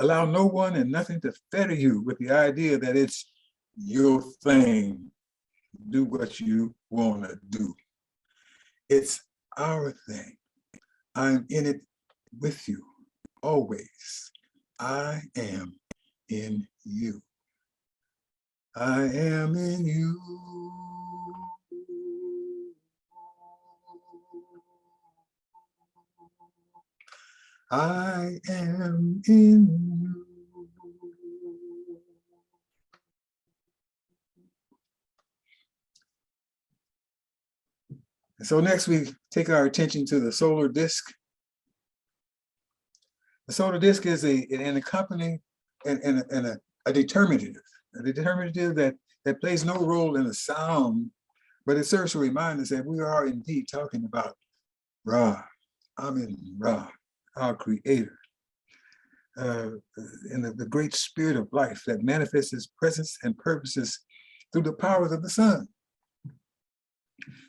Allow no one and nothing to fetter you with the idea that it's your thing. Do what you want to do. It's our thing. I'm in it with you always. I am in you. I am in you. I am in you. And so next we take our attention to the solar disk. The solar disk is an accompanying and a determinative that plays no role in the sound, but it serves to remind us that we are indeed talking about Ra, Amen Ra, our creator, and the great spirit of life that manifests its presence and purposes through the powers of the sun.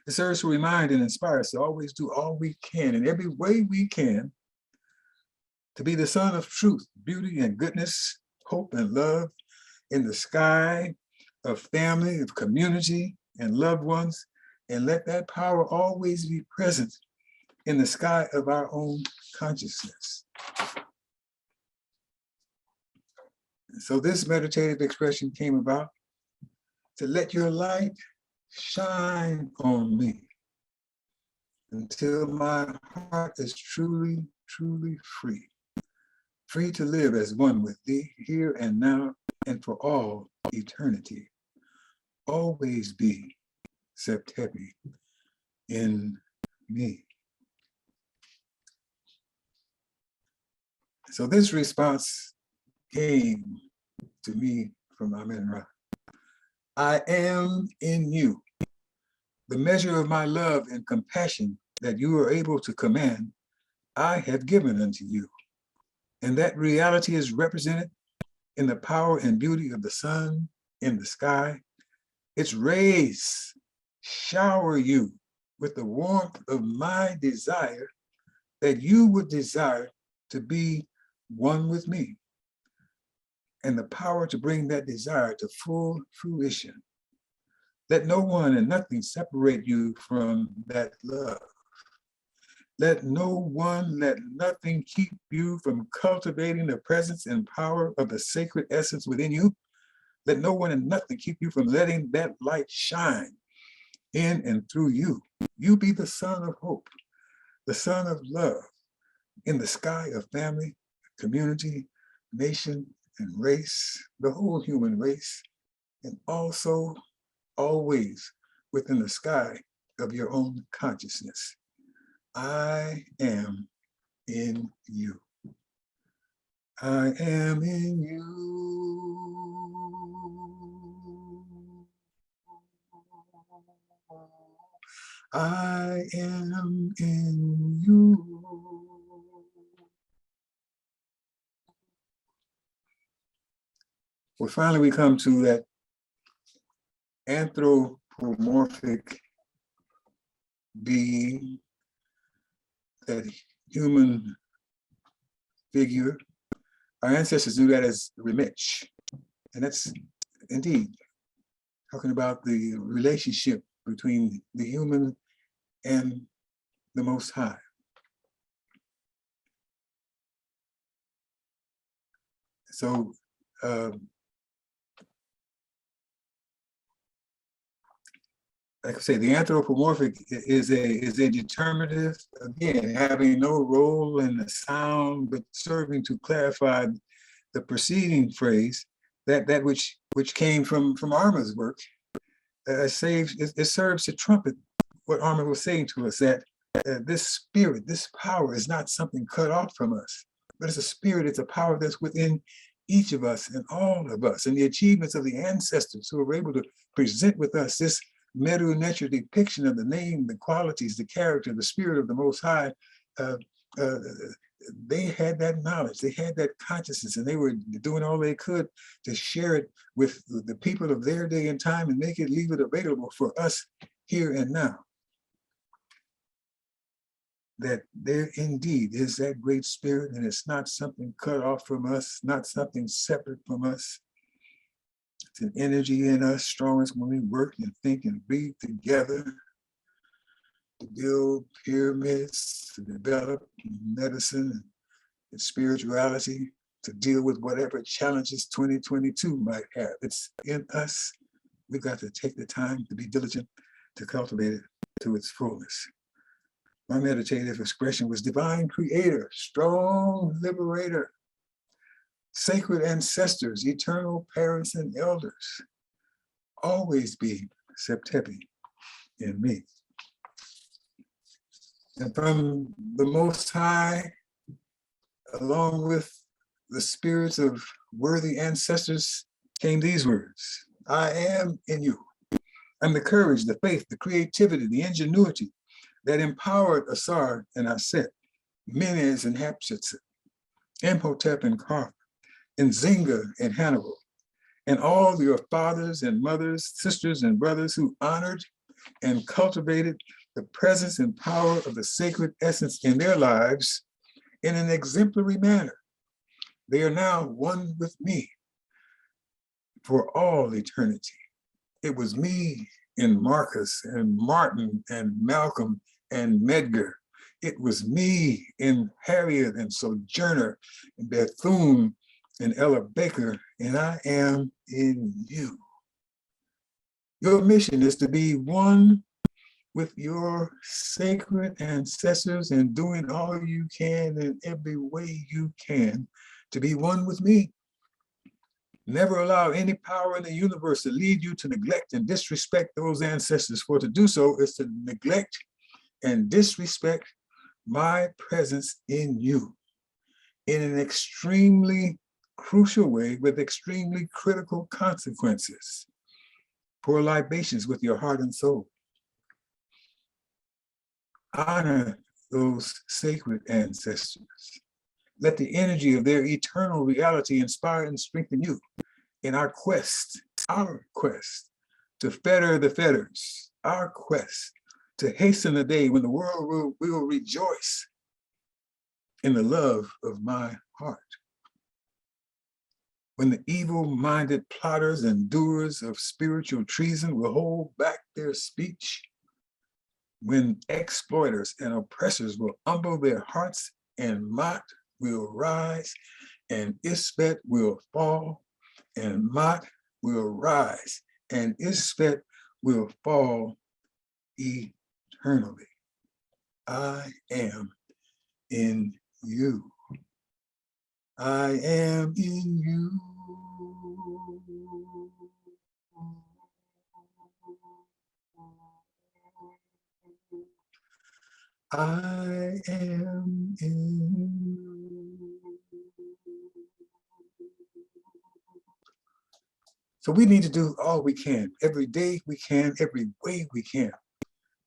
It serves to remind and inspire us to always do all we can in every way we can to be the sun of truth, beauty, and goodness, hope and love in the sky of family, of community, and loved ones, and let that power always be present in the sky of our own consciousness. And so this meditative expression came about to let your light shine on me until my heart is truly, truly free. Free to live as one with thee here and now and for all eternity. Always be Septepi in me. So this response came to me from Amen Ra. I am in you. The measure of my love and compassion that you are able to command, I have given unto you. And that reality is represented in the power and beauty of the sun in the sky. Its rays shower you with the warmth of my desire that you would desire to be one with me, and the power to bring that desire to full fruition. Let no one and nothing separate you from that love. Let no one, let nothing keep you from cultivating the presence and power of the sacred essence within you. Let no one and nothing keep you from letting that light shine in and through you. You be the sun of hope, the sun of love in the sky of family, community, nation, and race, the whole human race, and also always within the sky of your own consciousness. I am in you. I am in you. I am in you. Well, finally, we come to that anthropomorphic being, that human figure. Our ancestors knew that as Remich. And that's indeed talking about the relationship between the human and the Most High. So like I say, the anthropomorphic is a determinative, again, having no role in the sound, but serving to clarify the preceding phrase, that which came from Arma's work. It serves to trumpet what Arma was saying to us, that this spirit, this power is not something cut off from us, but it's a spirit, it's a power that's within each of us and all of us, and the achievements of the ancestors who were able to present with us this Meru Nature depiction of the name, the qualities, the character, the spirit of the Most High. They had that knowledge, they had that consciousness, and they were doing all they could to share it with the people of their day and time and leave it available for us here and now. That there indeed is that great spirit, and it's not something cut off from us, not something separate from us. It's an energy in us, strongest when we work and think and breathe together to build pyramids, to develop medicine and spirituality, to deal with whatever challenges 2022 might have. It's in us. We've got to take the time to be diligent to cultivate it to its fullness. My meditative expression was divine creator, strong liberator, sacred ancestors, eternal parents and elders, always be Septepi in me. And from the Most High, along with the spirits of worthy ancestors, came these words: I am in you. And the courage, the faith, the creativity, the ingenuity that empowered Asar and Aset, Menes and Hatshepsut, Imhotep and Karma, and Zinga and Hannibal, and all your fathers and mothers, sisters and brothers who honored and cultivated the presence and power of the sacred essence in their lives in an exemplary manner. They are now one with me for all eternity. It was me in Marcus and Martin and Malcolm and Medgar. It was me in Harriet and Sojourner and Bethune and Ella Baker, and I am in you. Your mission is to be one with your sacred ancestors and doing all you can in every way you can to be one with me. Never allow any power in the universe to lead you to neglect and disrespect those ancestors, for to do so is to neglect and disrespect my presence in you in an extremely crucial way with extremely critical consequences. Pour libations with your heart and soul. Honor those sacred ancestors. Let the energy of their eternal reality inspire and strengthen you in our quest to fetter the fetters, our quest to hasten the day when the world will rejoice in the love of my heart. When the evil-minded plotters and doers of spiritual treason will hold back their speech, when exploiters and oppressors will humble their hearts, and Mot will rise, and Isfet will fall, and Mot will rise, and Isfet will fall eternally. I am in you. I am in you. I am in you. So we need to do all we can, every day we can, every way we can,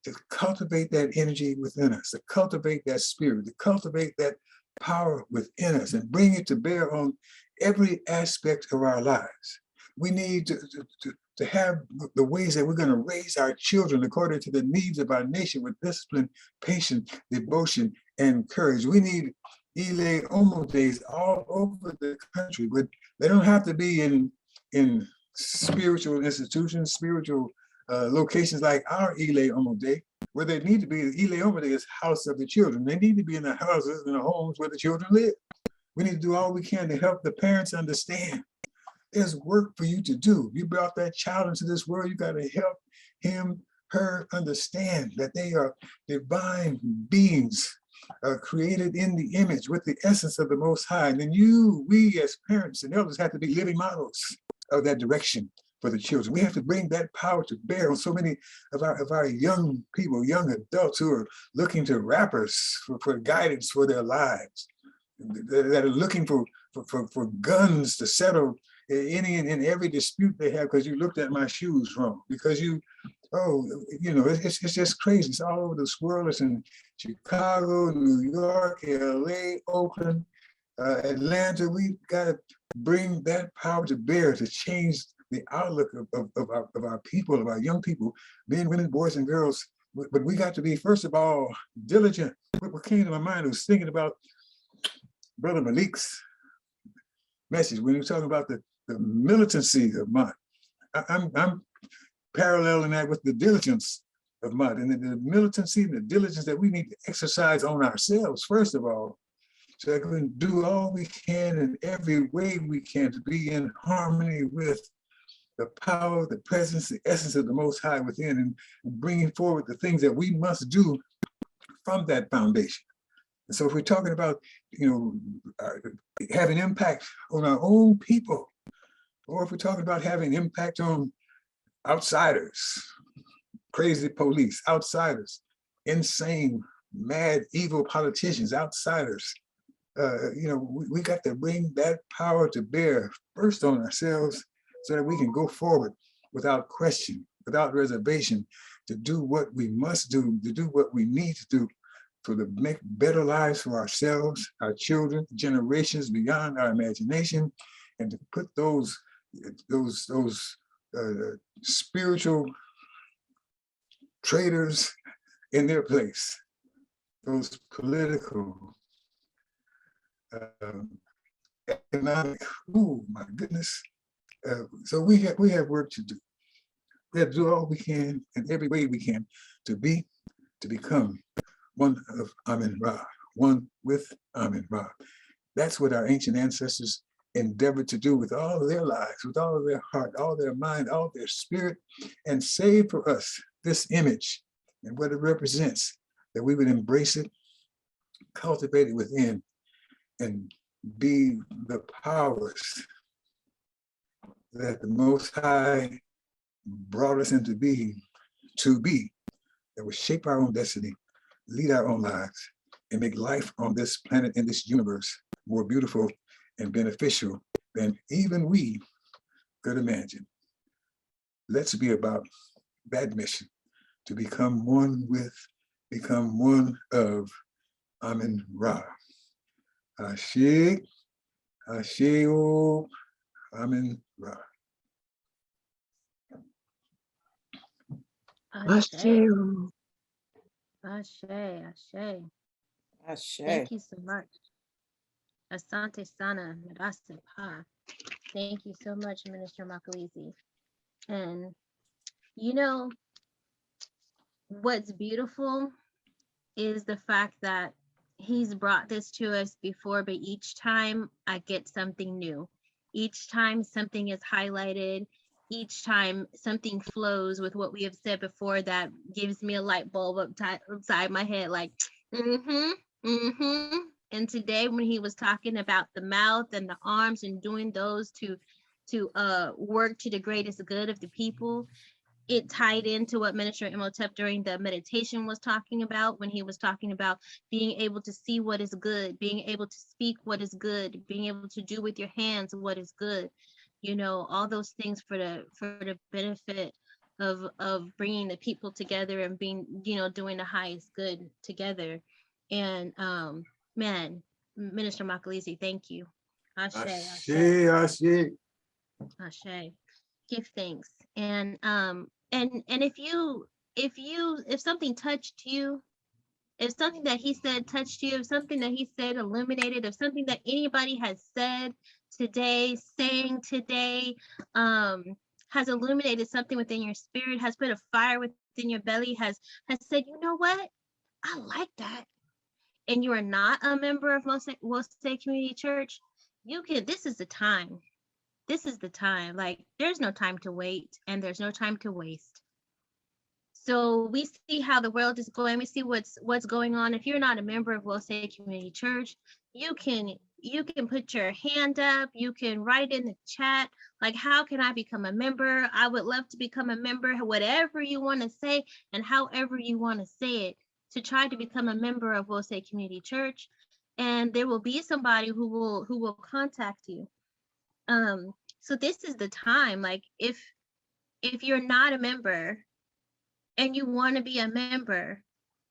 to cultivate that energy within us, to cultivate that spirit, to cultivate that power within us and bring it to bear on every aspect of our lives. We need to have the ways that we're going to raise our children according to the needs of our nation with discipline, patience, devotion, and courage. We need Ile Omo days all over the country, but they don't have to be in spiritual institutions, spiritual locations like our Ile Omo Day. Where they need to be, Ile Omo Day is house of the children. They need to be in the houses and the homes where the children live. We need to do all we can to help the parents understand there's work for you to do. You brought that child into this world. You got to help him, her understand that they are divine beings created in the image with the essence of the Most High. And then we as parents and elders have to be living models of that direction for the children. We have to bring that power to bear on so many of our young people, young adults who are looking to rappers for guidance for their lives, that are looking for guns to settle any and every dispute they have because you looked at my shoes wrong, because it's just crazy. It's all over this world. It's in Chicago, New York, LA, Oakland, Atlanta. We got to bring that power to bear to change the outlook of our people, of our young people, men, women, boys, and girls. But we got to be, first of all, diligent. What came to my mind was thinking about Brother Malik's message when he was talking about the militancy of mud. I'm paralleling that with the diligence of mud, and the militancy and the diligence that we need to exercise on ourselves, first of all, so that we can do all we can in every way we can to be in harmony with the power, the presence, the essence of the Most High within, and bringing forward the things that we must do from that foundation. And so if we're talking about, having impact on our own people, or if we're talking about having impact on outsiders, crazy police, outsiders, insane, mad, evil politicians, outsiders, we got to bring that power to bear first on ourselves so that we can go forward without question, without reservation, to do what we must do, to do what we need to do to make better lives for ourselves, our children, generations beyond our imagination, and to put those spiritual traitors in their place, those political, economic, oh my goodness. So we have work to do. We have to do all we can in every way we can to become one of Amen Ra, one with Amen Ra. That's what our ancient ancestors endeavored to do with all of their lives, with all of their heart, all their mind, all their spirit, and save for us this image and what it represents, that we would embrace it, cultivate it within, and be the powers that the Most High brought us into being to be, that would shape our own destiny, lead our own lives, and make life on this planet, in this universe, more beautiful and beneficial than even we could imagine. Let's be about that mission, to become one of Amen Ra. Ashe, Ashe, O, Amen Ra. Ashe, Ashe. Ashe, Ashe. Ashe. Thank you so much. Asante Sana, Mirase Pa. Thank you so much, Minister Mxolisi. And what's beautiful is the fact that he's brought this to us before, but each time I get something new. Each time something is highlighted. Each time something flows with what we have said before that gives me a light bulb upside my head, like, And today when he was talking about the mouth and the arms and doing those to work to the greatest good of the people, it tied into what Minister Imhotep during the meditation was talking about, when he was talking about being able to see what is good, being able to speak what is good, being able to do with your hands what is good, all those things for the benefit of bringing the people together and being, doing the highest good together. And man, Minister Mxolisi, thank you. Ashe, Ashe, Ashe. Ashe. Give thanks. And if something touched you, if something that he said touched you, if something that he said illuminated, if something that anybody has said today, saying today, has illuminated something within your spirit, has put a fire within your belly, has said, you know what? I like that. and you are not a member of Wosay Community Church, this is the time. This is the time. Like, there's no time to wait and there's no time to waste. So we see how the world is going. We see what's going on. If you're not a member of Wosay Community Church, you can put your hand up. You can write in the chat, like, how can I become a member? I would love to become a member, whatever you want to say and however you want to say it, to try to become a member of Wosay Community Church. And there will be somebody who will contact you. So this is the time. Like, if you're not a member and you want to be a member,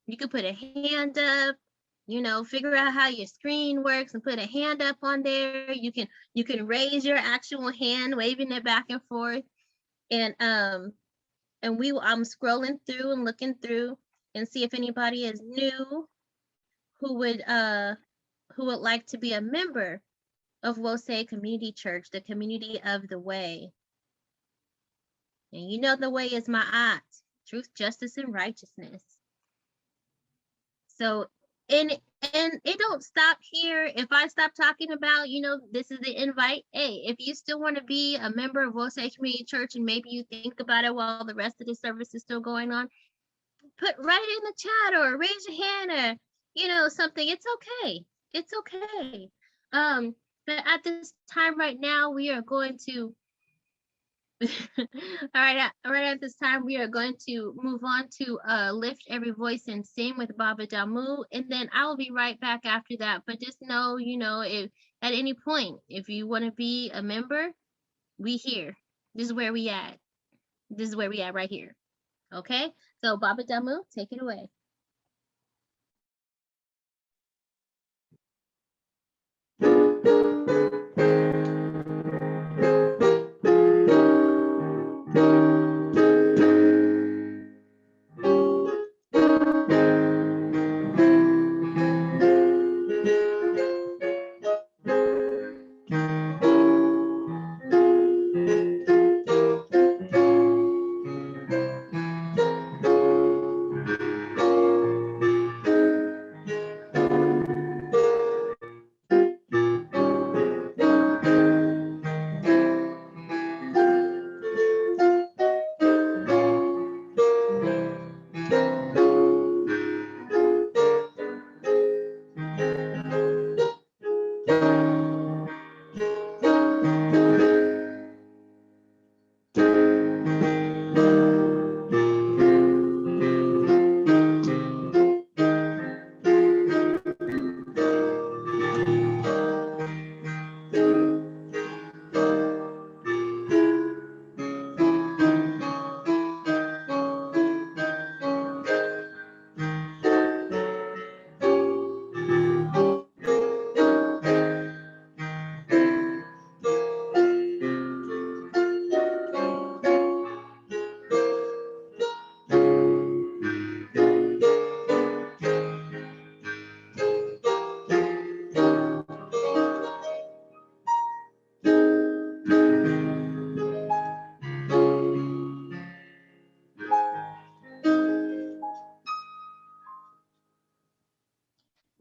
you could put a hand up, figure out how your screen works and put a hand up on there. You can raise your actual hand, waving it back and forth. And I'm scrolling through and looking through and see if anybody is new who would like to be a member of Wosay Community Church, the community of the way. And the way is my eyes, truth, justice, and righteousness. So, and it don't stop here. If I stop talking about, this is the invite. Hey, if you still want to be a member of Wosay Community Church and maybe you think about it while the rest of the service is still going on, write in the chat or raise your hand or, something. It's okay. It's okay. But at this time right now, we are going to all right at this time we are going to move on to Lift Every Voice and Sing with Baba Damu, and then I will be right back after that. But just know, if at any point, if you want to be a member, we here. This is where we at. This is where we at right here. Okay, so Baba Damu, take it away.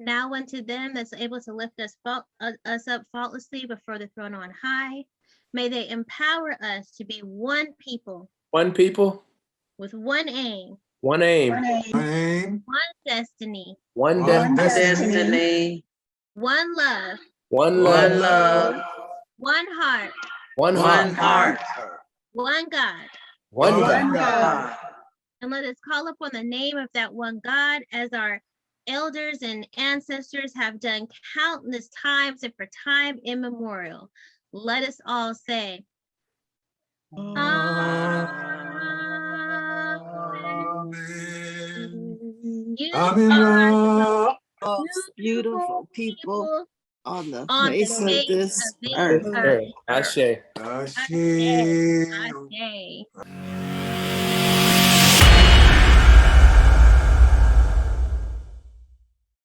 Now unto them that's able to lift us up faultlessly before the throne on high, may they empower us to be one people. One people. With one aim. One aim. One aim. One destiny. One destiny. One love. One One love. One heart. One heart. One God. One God. And let us call upon the name of that one God, as our elders and ancestors have done countless times and for time immemorial. Let us all say, Amen. You Amen. are Most beautiful people on the on the face of face this of this earth. earth. Ashe. Ashe. Ashe. Ashe.